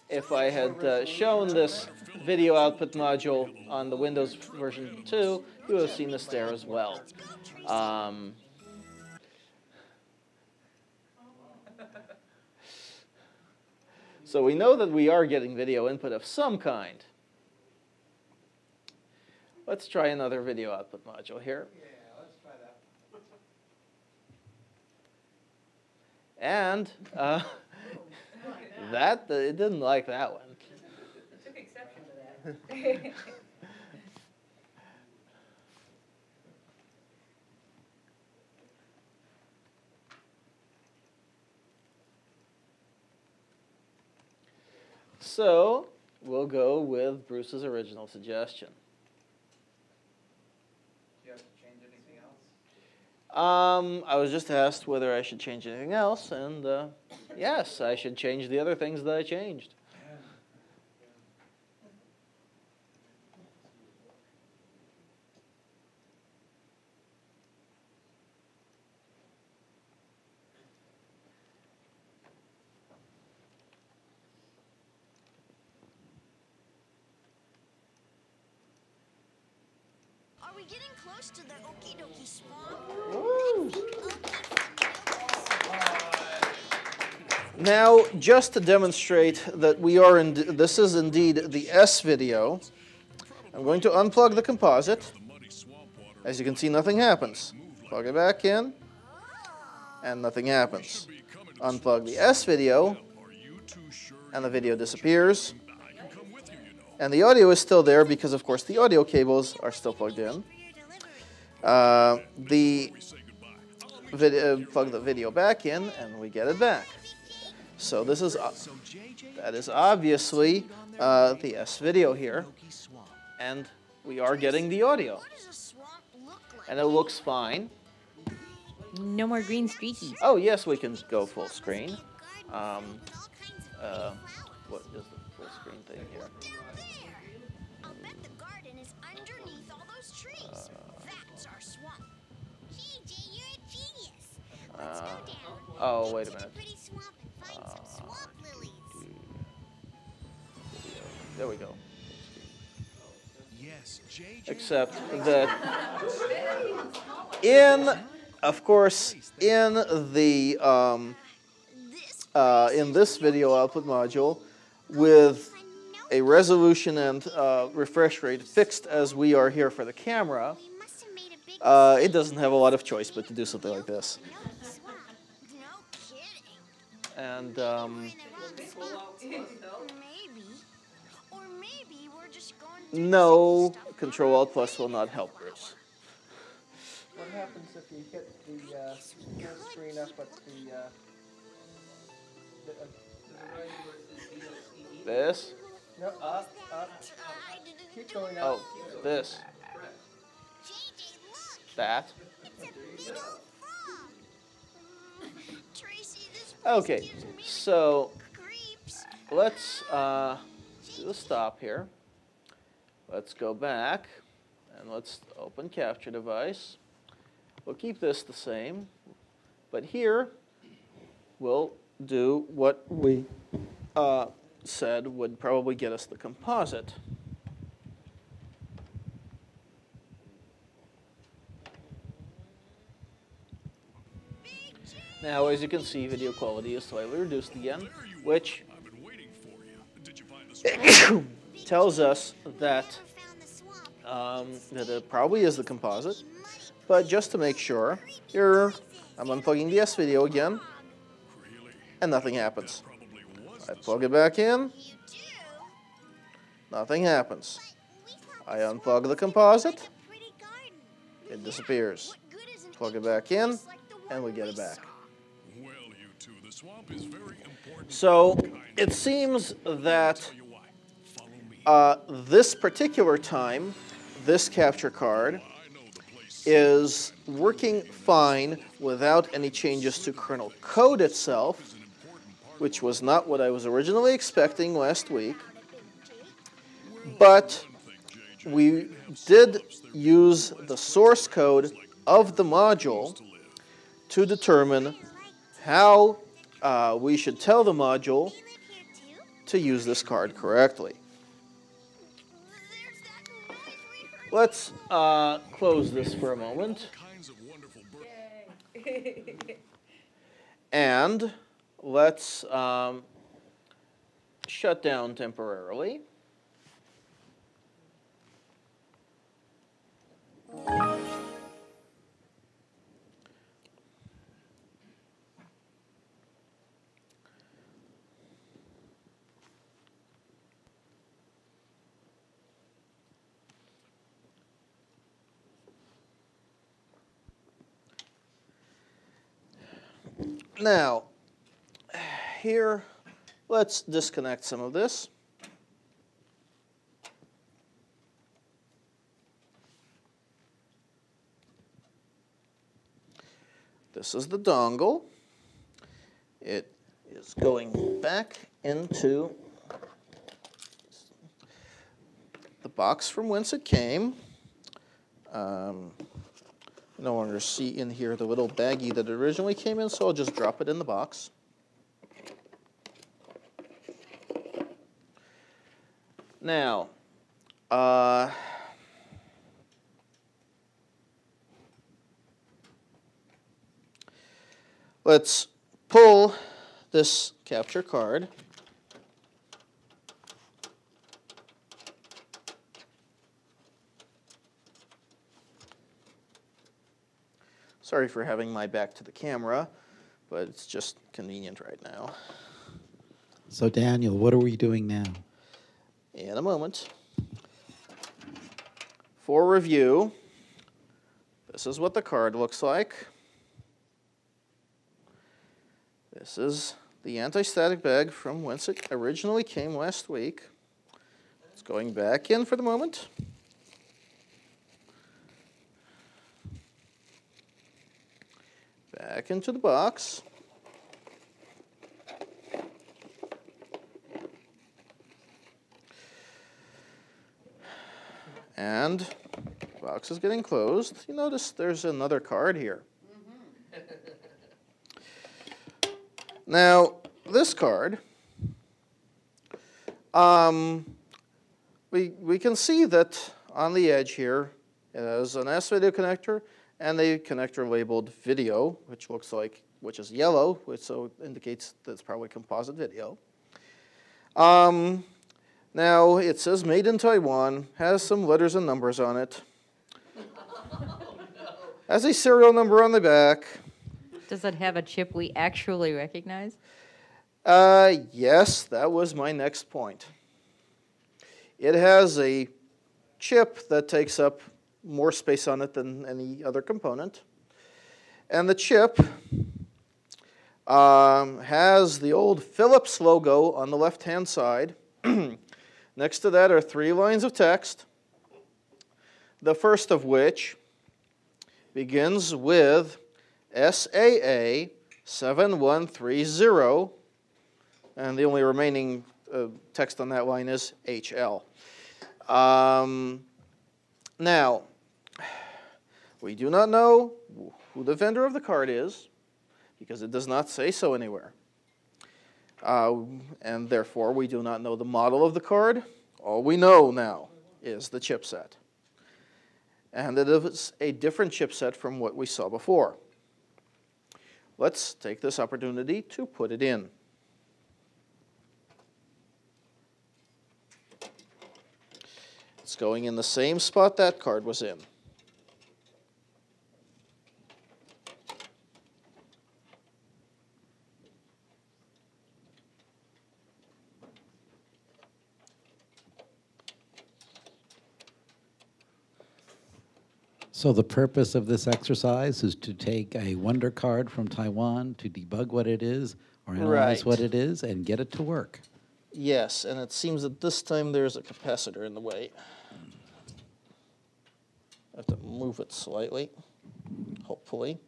if I had shown this video output module on the Windows version 2, you would have seen this there as well. So we know that we are getting video input of some kind. Let's try another video output module here.
Yeah, let's try that.
And it didn't like that one.
Took exception to that.
So we'll go with Bruce's original suggestion.
Do you have to change anything else?
I was just asked whether I should change anything else, and yes, I should change the other things that I changed.
Are we getting close to the okie dokie swamp?
Woo! Now, just to demonstrate that we are this is indeed the S video, I'm going to unplug the composite. As you can see, nothing happens. Plug it back in, and nothing happens. Unplug the S video, and the video disappears. And the audio is still there because, of course, the audio cables are still plugged in. Plug the video back in, and we get it back. So this is that is obviously the S video here, and we are getting the audio, and it looks fine.
No more green streakies.
Oh yes, we can go full screen. What is the full screen thing here?
I'll bet the garden is underneath all those trees. That's our swamp. JJ, you're a genius. Let's go down.
Oh, wait a minute.
Pretty swamp and find some swamp lilies.
There we go.
Yes, JJ.
Except that of course, in this video output module, with a resolution and refresh rate fixed as we are here for the camera, it doesn't have a lot of choice but to do something like this. And no, Control-Alt+ will not help, Bruce.
What happens if you hit the full screen up at
This?
no, up. Keep going up.
Oh, this. That. Okay, so let's do a stop here. Let's go back and let's open capture device. We'll keep this the same, but here we'll do what we said would probably get us the composite. Now, as you can see, video quality is slightly reduced again, which tells us that that it probably is the composite. But just to make sure, here I'm unplugging the S video again, and nothing happens. I plug it back in, nothing happens. I unplug the composite, it disappears. Plug it back in, and we get it back. So it seems that this particular time, this capture card is working fine without any changes to kernel code itself, which was not what I was originally expecting last week. But we did use the source code of the module to determine how we should tell the module to use this card correctly. Let's close this for a moment. And let's shut down temporarily. Now, here, let's disconnect some of this. This is the dongle. It is going back into the box from whence it came. No longer see in here the little baggie that it originally came in, so I'll just drop it in the box. Now, let's pull this capture card. Sorry for having my back to the camera, but it's just convenient right now.
So Daniel, what are we doing now?
In a moment. For review, this is what the card looks like. This is the anti-static bag from whence it originally came last week. It's going back in for the moment. Back into the box. And the box is getting closed. You notice there's another card here. Now, this card, we can see that on the edge here it has an S-video connector and a connector labeled video, which is yellow, which so indicates that it's probably composite video. Now, it says made in Taiwan, has some letters and numbers on it. Has a serial number on the back.
Does it have a chip we actually recognize?
Yes, that was my next point. It has a chip that takes up more space on it than any other component. And the chip has the old Philips logo on the left-hand side. Next to that are 3 lines of text, the first of which begins with SAA 7130, and the only remaining text on that line is HL. Now, we do not know who the vendor of the card is, because it does not say so anywhere. And therefore, we do not know the model of the card. All we know now is the chipset. And it is a different chipset from what we saw before. Let's take this opportunity to put it in. It's going in the same spot that card was in.
So the purpose of this exercise is to take a Wonder card from Taiwan to debug what it is or analyze
Right.
what it is and get it to work.
Yes, and it seems that this time there's a capacitor in the way. I have to move it slightly, hopefully.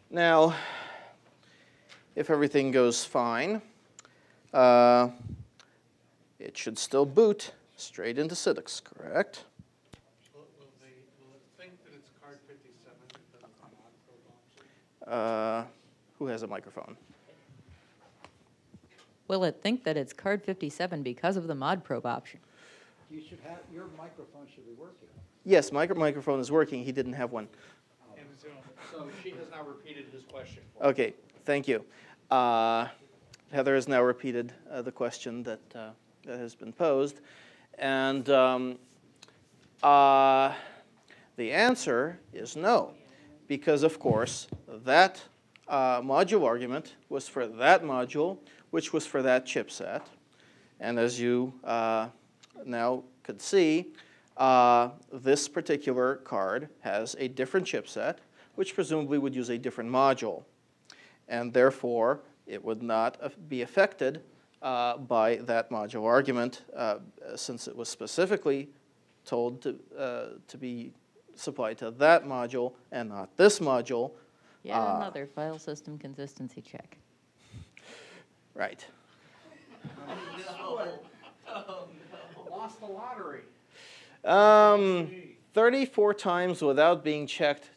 Now, if everything goes fine, it should still boot straight into Citrix, correct?
Will it think that it's card 57 because of the mod probe option?
Who has a microphone?
Will it think that it's card 57 because of the mod probe option?
You should have, your microphone should be working.
Yes, microphone is working. He didn't have one.
In Zoom. So she has now repeated his question.
Okay, thank you. Heather has now repeated the question that has been posed. And The answer is no, because of course that module argument was for that module, which was for that chipset. And as you now could see, this particular card has a different chipset, which presumably would use a different module. And therefore, it would not be affected by that module argument, since it was specifically told to be supplied to that module and not this module.
Yet another file system consistency check.
Right.
Lost the lottery.
34 times without being checked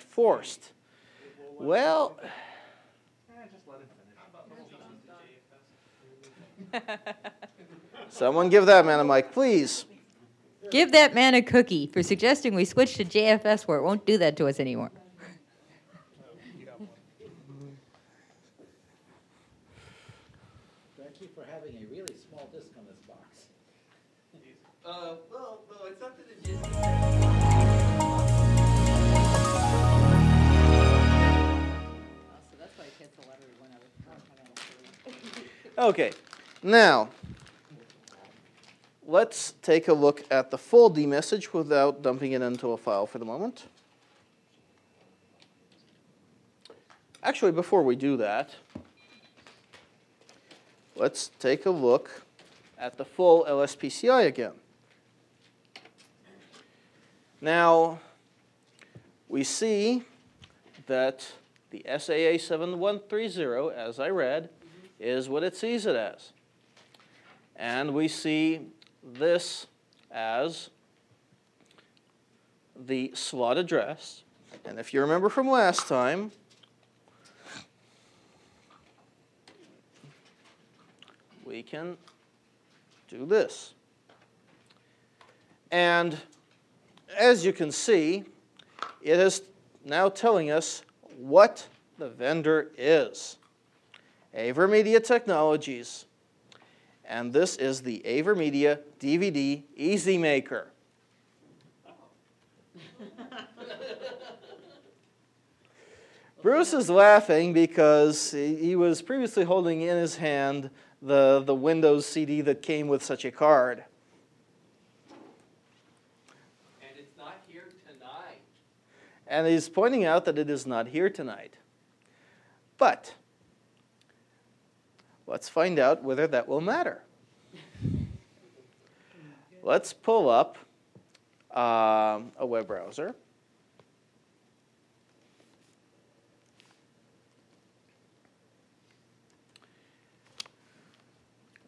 forced. Well,
Just let it finish.
someone give that man a mic, please.
Give that man a cookie for suggesting we switch to JFS where it won't do that to us anymore.
Thank you for having a really small disk on this box.
Well, it's not that it just.
So that's why I can't tell everyone
Okay, now let's take a look at the full D message without dumping it into a file for the moment. Actually, before we do that, let's take a look at the full LSPCI again. Now, we see that the SAA 7130, as I read, is what it sees it as. And we see this as the slot address. And if you remember from last time, we can do this. And as you can see, it is now telling us what the vendor is. AverMedia Technologies. And this is the AverMedia DVD Easy Maker. Bruce is laughing because he was previously holding in his hand the Windows CD that came with such a card.
And it's not here tonight.
And he's pointing out that it is not here tonight. But let's find out whether that will matter. Let's pull up a web browser.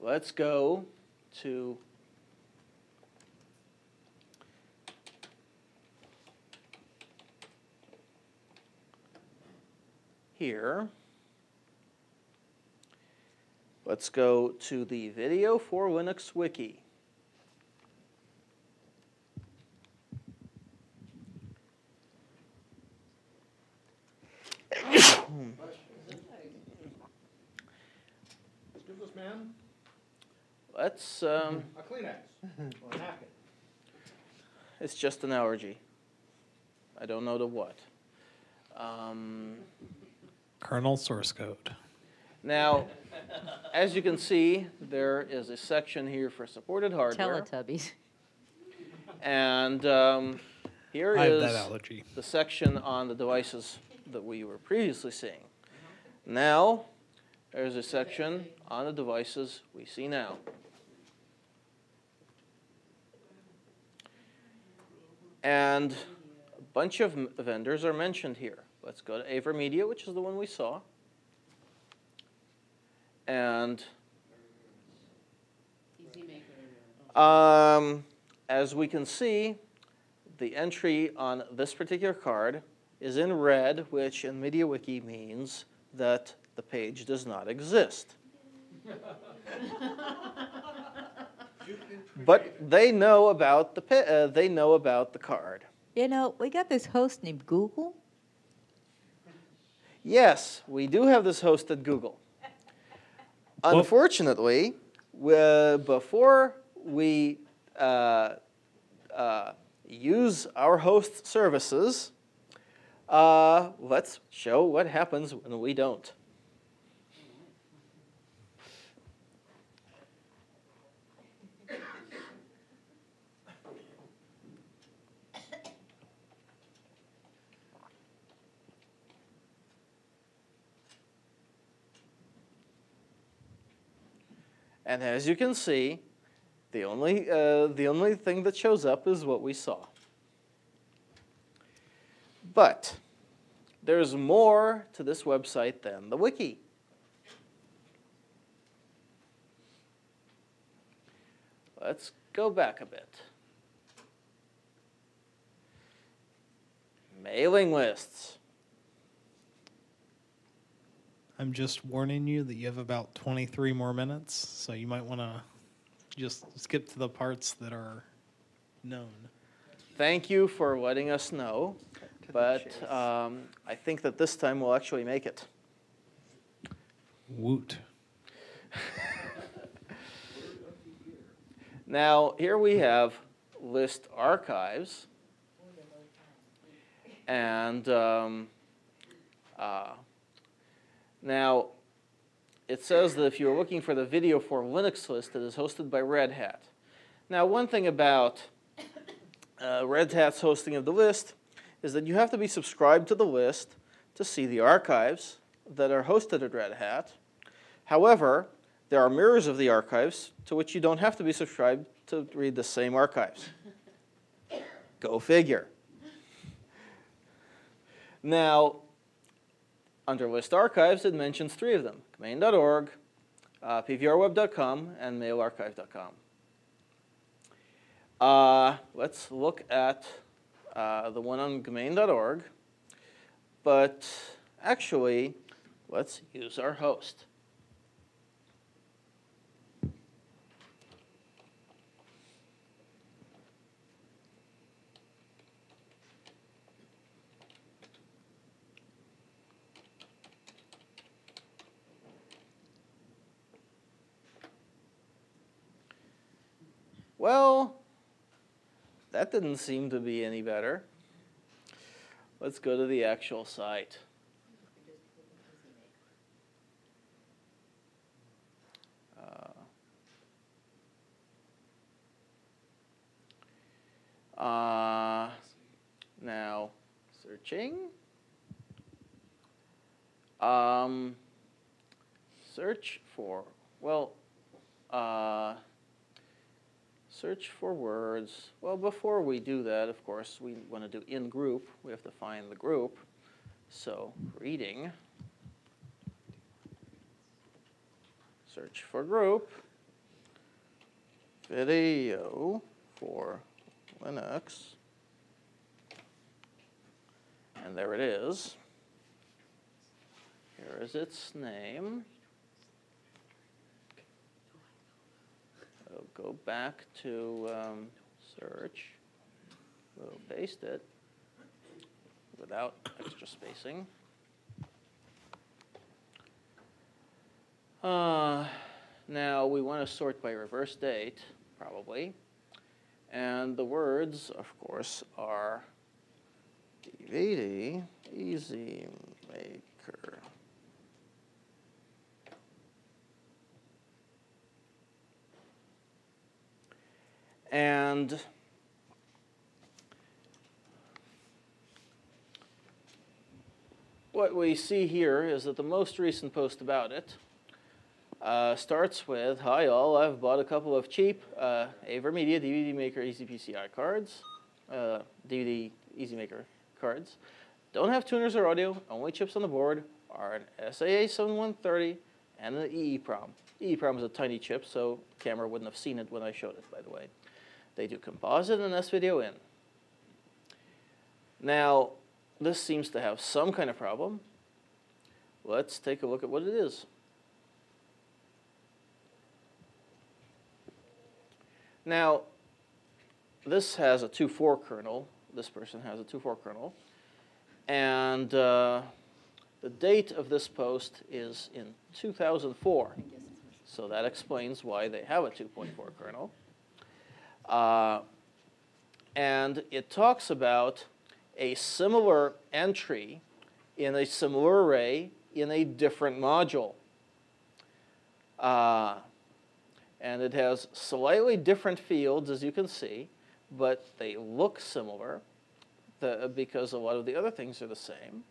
Let's go to here. Let's go to the Video for Linux Wiki.
Give this man
Let's,
a Kleenex or a napkin.
it's just an allergy. I don't know to what.
Kernel source code.
Now, as you can see, there is a section here for supported hardware.
Teletubbies.
And here
I have
is
that allergy.
the section on the devices that we were previously seeing. Now, there's a section on the devices we see now. And a bunch of vendors are mentioned here. Let's go to AverMedia, which is the one we saw. And as we can see, the entry on this particular card is in red, which in MediaWiki means that the page does not exist. But they know about the card.
You know, we got this host named Google.
Yes, we do have this host at Google. Unfortunately, before we use our host services, let's show what happens when we don't. And as you can see, the only thing that shows up is what we saw. But there's more to this website than the wiki. Let's go back a bit. Mailing lists.
I'm just warning you that you have about 23 more minutes, so you might want to just skip to the parts that are known.
Thank you for letting us know, but I think that this time we'll actually make it.
Woot.
Now, here we have list archives, and now it says that if you're looking for the video for Linux list, it is hosted by Red Hat. Now, one thing about Red Hat's hosting of the list is that you have to be subscribed to the list to see the archives that are hosted at Red Hat. However, there are mirrors of the archives to which you don't have to be subscribed to read the same archives. Go figure. Now, under list archives, it mentions 3 of them: domain.org, pvrweb.com, and mailarchive.com. Let's look at the one on domain.org, but actually, let's use our host. Well, that didn't seem to be any better. Let's go to the actual site. Now, searching. Search for, well, search for words. Well, before we do that, of course, we want to do in group. We have to find the group. So, reading. Search for group. Video for Linux. And there it is. Here is its name. We'll go back to search. We'll paste it without extra spacing. Now we want to sort by reverse date, probably. And the words, of course, are DVD, Easy Maker. And what we see here is that the most recent post about it starts with, "Hi all, I've bought a couple of cheap AverMedia DVD Maker Easy PCI cards, DVD Easy Maker cards. Don't have tuners or audio, only chips on the board are an SAA7130 and an EEPROM. EEPROM is a tiny chip, so the camera wouldn't have seen it when I showed it, by the way. They do composite and S-video in." Now, this seems to have some kind of problem. Let's take a look at what it is. Now, this has a 2.4 kernel. This person has a 2.4 kernel. And the date of this post is in 2004. So that explains why they have a 2.4 kernel. And it talks about a similar entry in a similar array in a different module. And it has slightly different fields, as you can see, but they look similar because a lot of the other things are the same.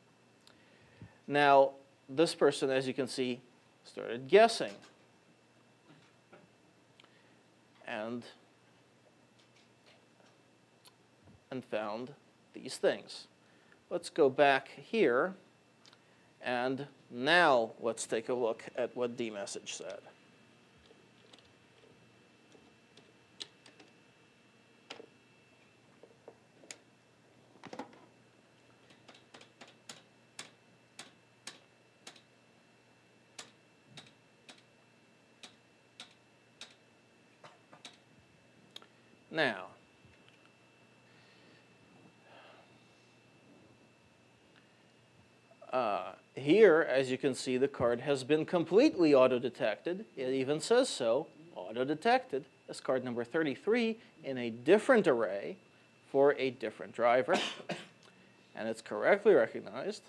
Now, this person, as you can see, started guessing. And found these things. Let's go back here, and now let's take a look at what dmessage said. Now, here, as you can see, the card has been completely auto-detected. It even says so, auto-detected, as card number 33 in a different array for a different driver. And it's correctly recognized.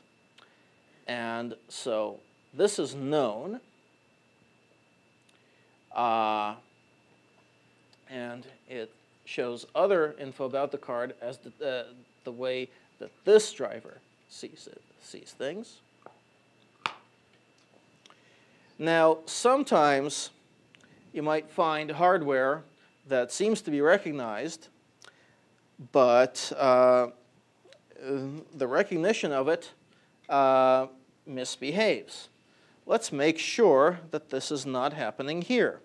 And so this is known. And it shows other info about the card as the way that this driver sees things. Now, sometimes you might find hardware that seems to be recognized, but the recognition of it misbehaves. Let's make sure that this is not happening here.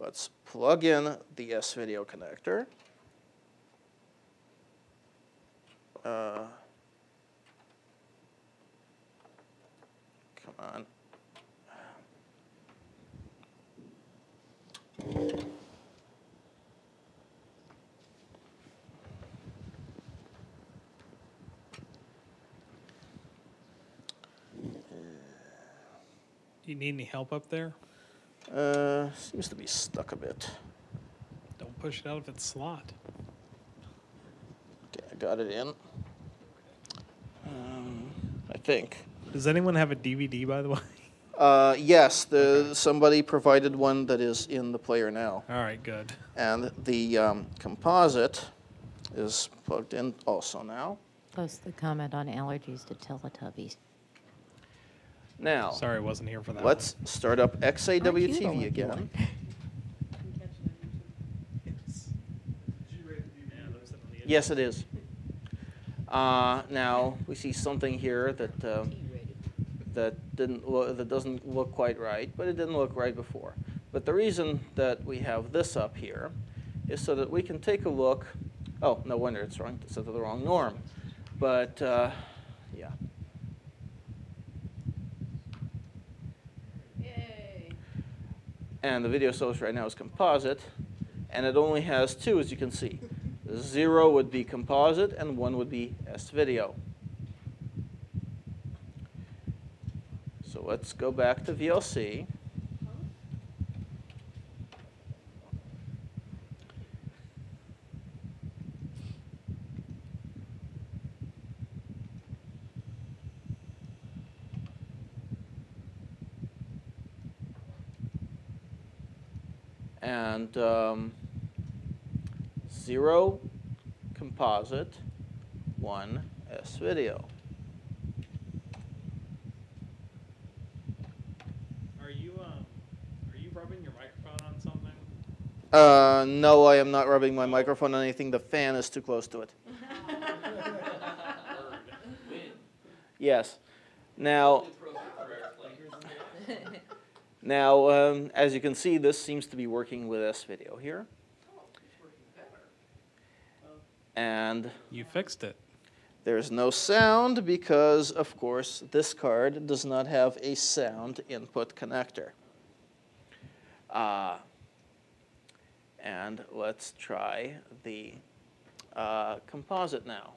Let's plug in the S-Video connector. Come on.
You need any help up there?
Seems to be stuck a bit.
Don't push it out of its slot.
Okay, I got it in. I think.
Does anyone have a DVD, by the way?
Yes, somebody provided one that is in the player now.
All right, good.
And the composite is plugged in also now.
Plus the comment on allergies to Teletubbies.
Now,
sorry I wasn't here for that.
Let's start up XAWTV again. Yes, it is. Now we see something here that that doesn't look quite right, but it didn't look right before. But the reason that we have this up here is so that we can take a look. Oh, no wonder it's wrong. It's set to the wrong norm. But yeah. And the video source right now is composite, and it only has two, as you can see. 0 would be composite, and 1 would be S-Video. So let's go back to VLC. And 0 composite, 1 S-Video.
Are you rubbing your microphone on something?
No, I am not rubbing my microphone on anything. The fan is too close to it. Yes. Now, as you can see, this seems to be working with S-Video here. And
you fixed it.
There's no sound because, of course, this card does not have a sound input connector. And let's try the composite now.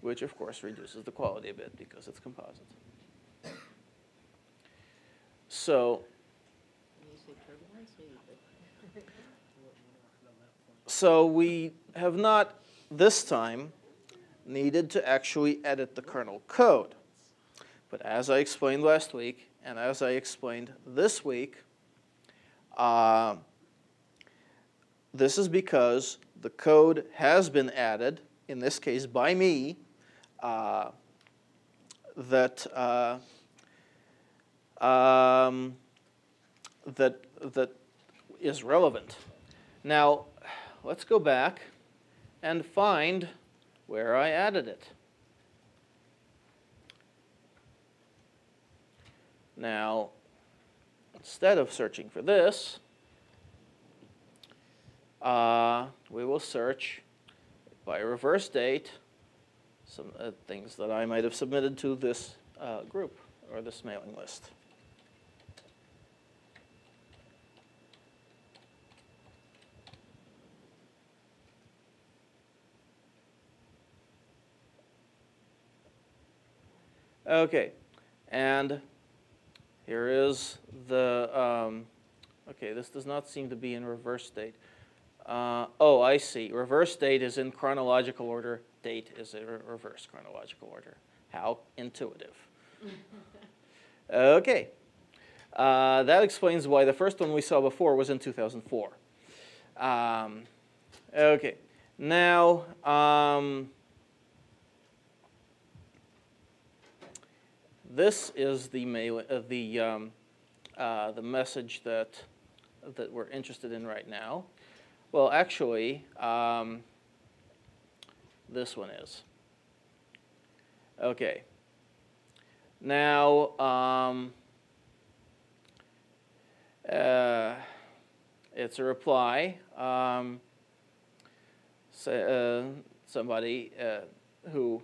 Which, of course, reduces the quality a bit because it's composite. So So we have not, this time, needed to actually edit the kernel code. But as I explained last week, and as I explained this week, this is because the code has been added, in this case by me, that is relevant. Now, let's go back and find where I added it. Now, instead of searching for this, we will search by reverse date some things that I might have submitted to this group or this mailing list. Okay, and here is the, okay, this does not seem to be in reverse date. Oh, I see. Reverse date is in chronological order. Date is in reverse chronological order. How intuitive. Okay. That explains why the first one we saw before was in 2004. Okay. Now, this is the the message that we're interested in right now. Well, actually, this one is. Okay. Now, it's a reply. Somebody who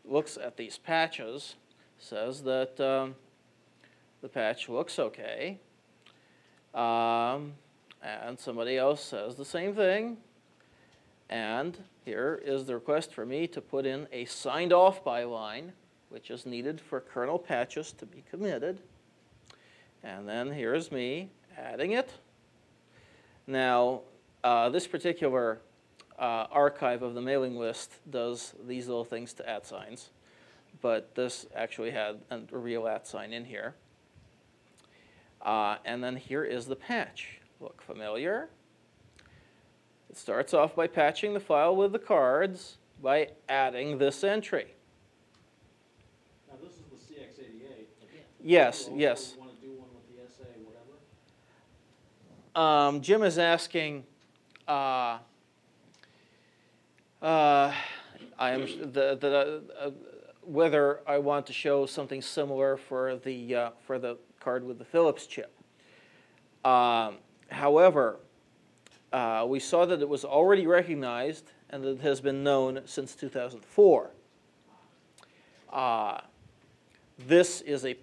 looks at these patches says that the patch looks okay, and somebody else says the same thing, and here is the request for me to put in a signed off by line, which is needed for kernel patches to be committed, and then here's me adding it. Now, this particular archive of the mailing list does these little things to @signs, but this actually had a real @sign in here. And then here is the patch. Look familiar? It starts off by patching the file with the cards by adding this entry.
Now this is the CX88.
Yes, yes.
You want to do one with the SA, whatever?
Jim is asking, whether I want to show something similar for the card with the Philips chip. However, we saw that it was already recognized and that it has been known since 2004. This is a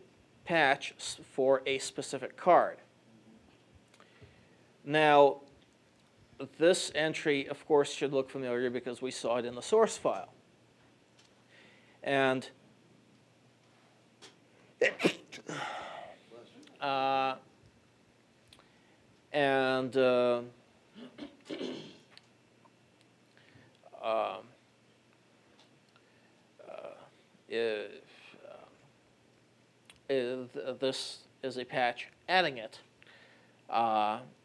patch for a specific card. Now, this entry, of course, should look familiar because we saw it in the source file. And this is a patch adding it,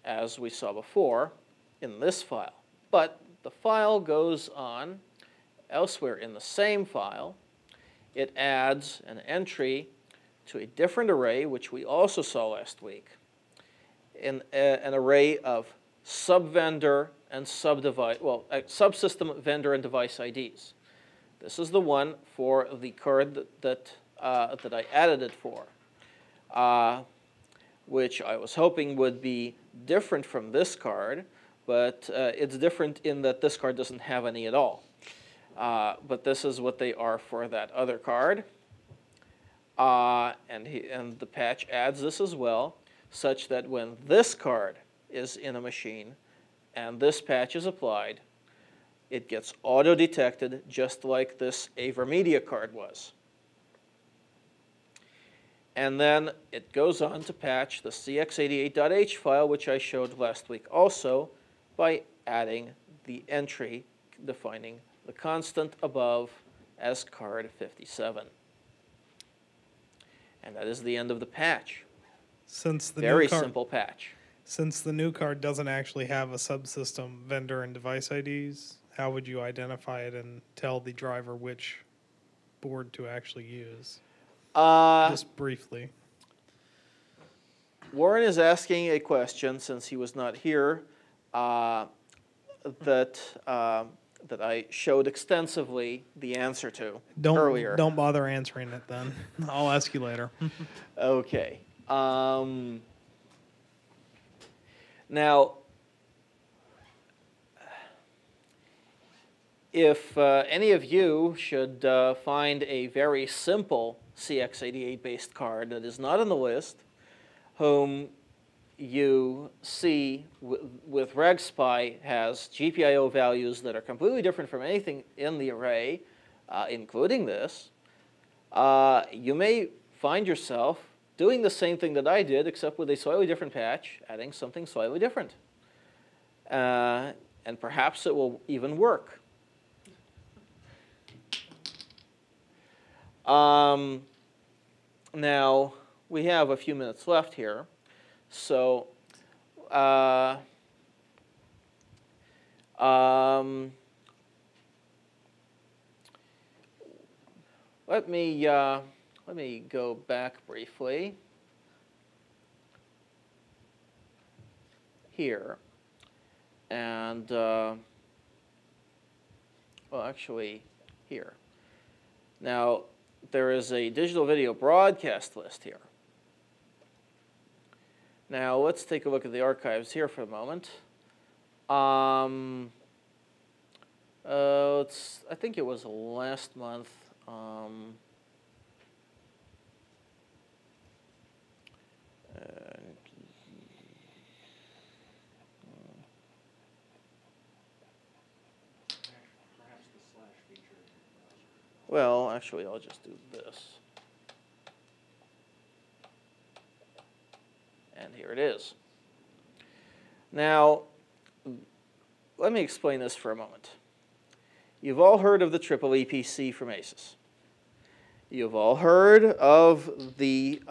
as we saw before, in this file. But the file goes on elsewhere in the same file. It adds an entry to a different array, which we also saw last week, in an array of sub-vendor and subsystem vendor and device IDs. This is the one for the card that I added it for, which I was hoping would be different from this card, but it's different in that this card doesn't have any at all. But this is what they are for that other card. And the patch adds this as well, such that when this card is in a machine and this patch is applied, it gets auto-detected just like this AverMedia card was. And then it goes on to patch the cx88.h file, which I showed last week also, by adding the entry defining the constant above as card 57. And that is the end of the patch.
Since the
Very
new card,
simple patch.
Since the new card doesn't actually have a subsystem vendor and device IDs, how would you identify it and tell the driver which board to actually use? Just briefly.
Warren is asking a question, since he was not here, that I showed extensively the answer to earlier.
Don't bother answering it then. I'll ask you later.
Okay. Now, if any of you should find a very simple CX88 based card that is not on the list, whom you see with RegSpy has GPIO values that are completely different from anything in the array, including this, you may find yourself doing the same thing that I did, except with a slightly different patch, adding something slightly different. And perhaps it will even work. Now, we have a few minutes left here. So, let me go back briefly here, and well, actually, here. Now, there is a digital video broadcast list here. Now, let's take a look at the archives here for a moment. I think it was last month. Well, actually, I'll just do this. And here it is. Now, let me explain this for a moment. You've all heard of the triple EPC from ASUS. You've all heard of the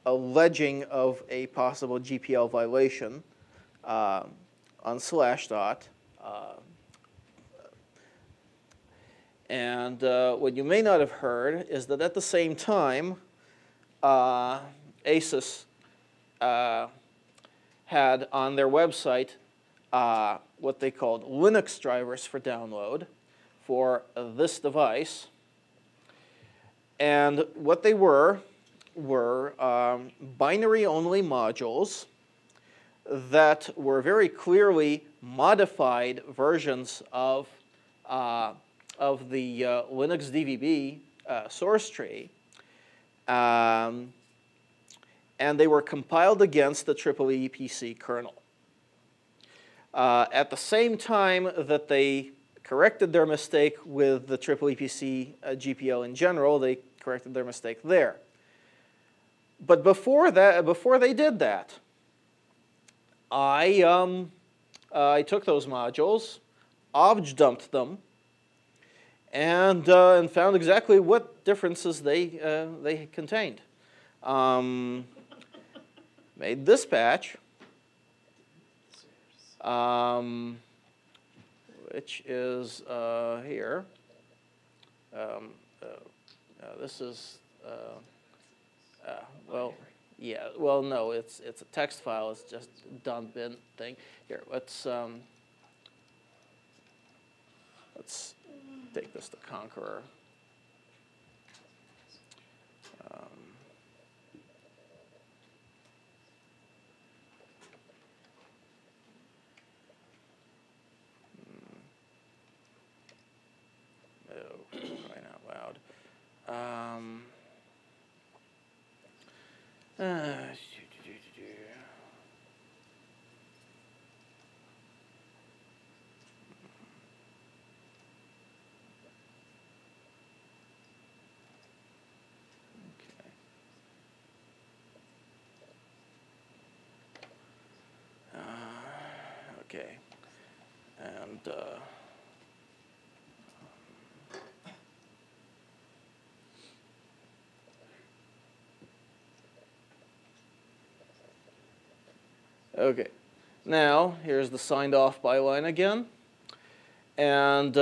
alleging of a possible GPL violation on Slashdot. And what you may not have heard is that at the same time, ASUS had on their website what they called Linux drivers for download for this device. And what they were binary-only modules that were very clearly modified versions of the Linux DVB source tree. And they were compiled against the IEEE PC kernel. At the same time that they corrected their mistake with the IEEE PC GPL in general, they corrected their mistake there. But before they did that, I took those modules, obj-dumped them, and found exactly what differences they contained. Made this patch, which is here. This is well, yeah. Well, no, it's a text file. It's just a dump bin thing. Here, let's take this to Conqueror. Crying out loud. Okay. And okay. Now, here's the signed off byline again. And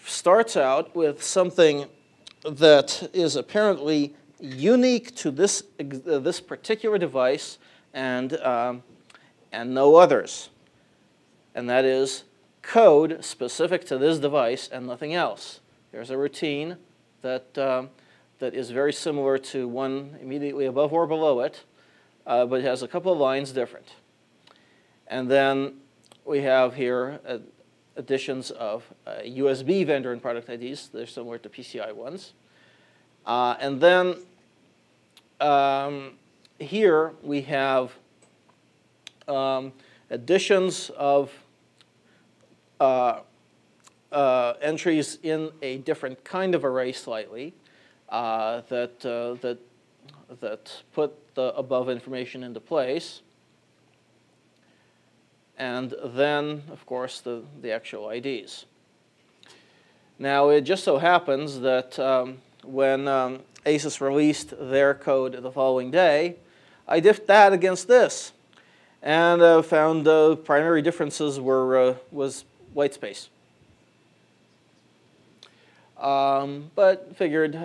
starts out with something that is apparently unique to this this particular device and no others, and that is code specific to this device and nothing else. There's a routine that that is very similar to one immediately above or below it, but it has a couple of lines different. And then we have here additions of USB vendor and product IDs. They're similar to PCI ones. And then here we have additions of entries in a different kind of array slightly that put the above information into place. And then, of course, the actual IDs. Now, it just so happens that when ASUS released their code the following day, I diffed that against this, and found the primary differences was white space. But figured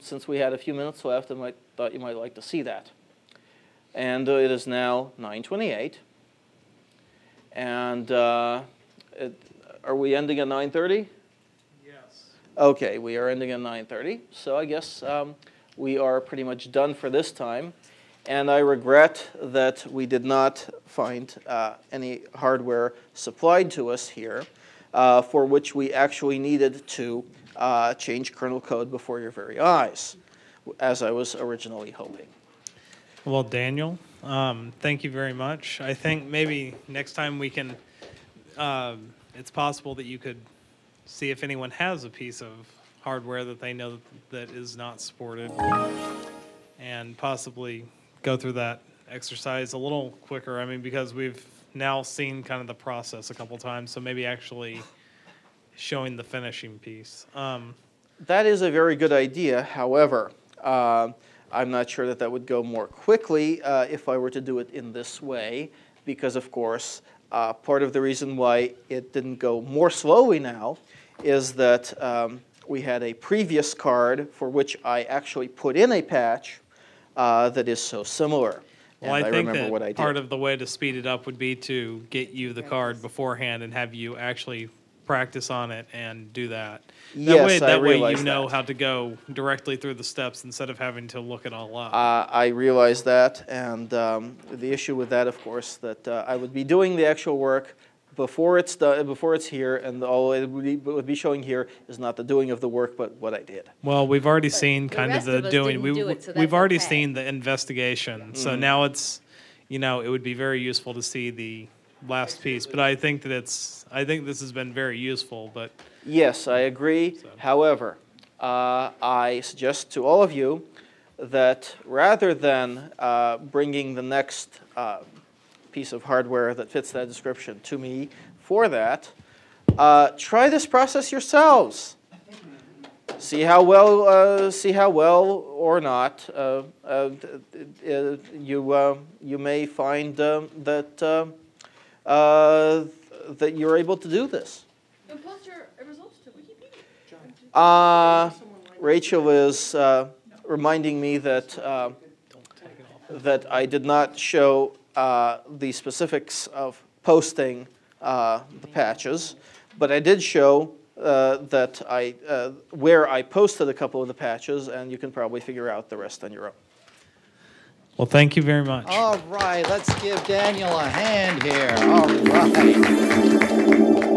since we had a few minutes left, I thought you might like to see that. And it is now 9:28. And are we ending at 9:30?
Yes.
Okay, we are ending at 9:30. So I guess we are pretty much done for this time. And I regret that we did not find any hardware supplied to us here for which we actually needed to change kernel code before your very eyes, as I was originally hoping.
Well, Daniel, thank you very much. I think maybe next time we can, it's possible that you could see if anyone has a piece of hardware that they know that is not supported, and possibly go through that exercise a little quicker. I mean, because we've now seen kind of the process a couple times, so maybe actually showing the finishing piece.
That is a very good idea. However, I'm not sure that would go more quickly if I were to do it in this way, because of course, part of the reason why it didn't go more slowly now is that we had a previous card for which I actually put in a patch that is so similar.
Well, I think that part of the way to speed it up would be to get you the card beforehand and have you actually practice on it and do that. That way you know how to go directly through the steps instead of having to look it all up.
I realize that, and the issue with that, of course, that I would be doing the actual work before it's done, before it's here, and all it would be showing here is not the doing of the work, but what I did.
Well, we've already seen kind of the doing. We've already seen the investigation, so now it's, you know, it would be very useful to see the last piece. But I think that I think this has been very useful. But
yes, I agree. So. However, I suggest to all of you that rather than bringing the next piece of hardware that fits that description to me for that, try this process yourselves. See how well or not you may find that that you're able to do this.
And post your results to Wikipedia.
Rachel is reminding me that that I did not show the specifics of posting the patches, but I did show that where I posted a couple of the patches, and you can probably figure out the rest on your own.
Well, thank you very much.
All right, let's give Daniel a hand here. All right.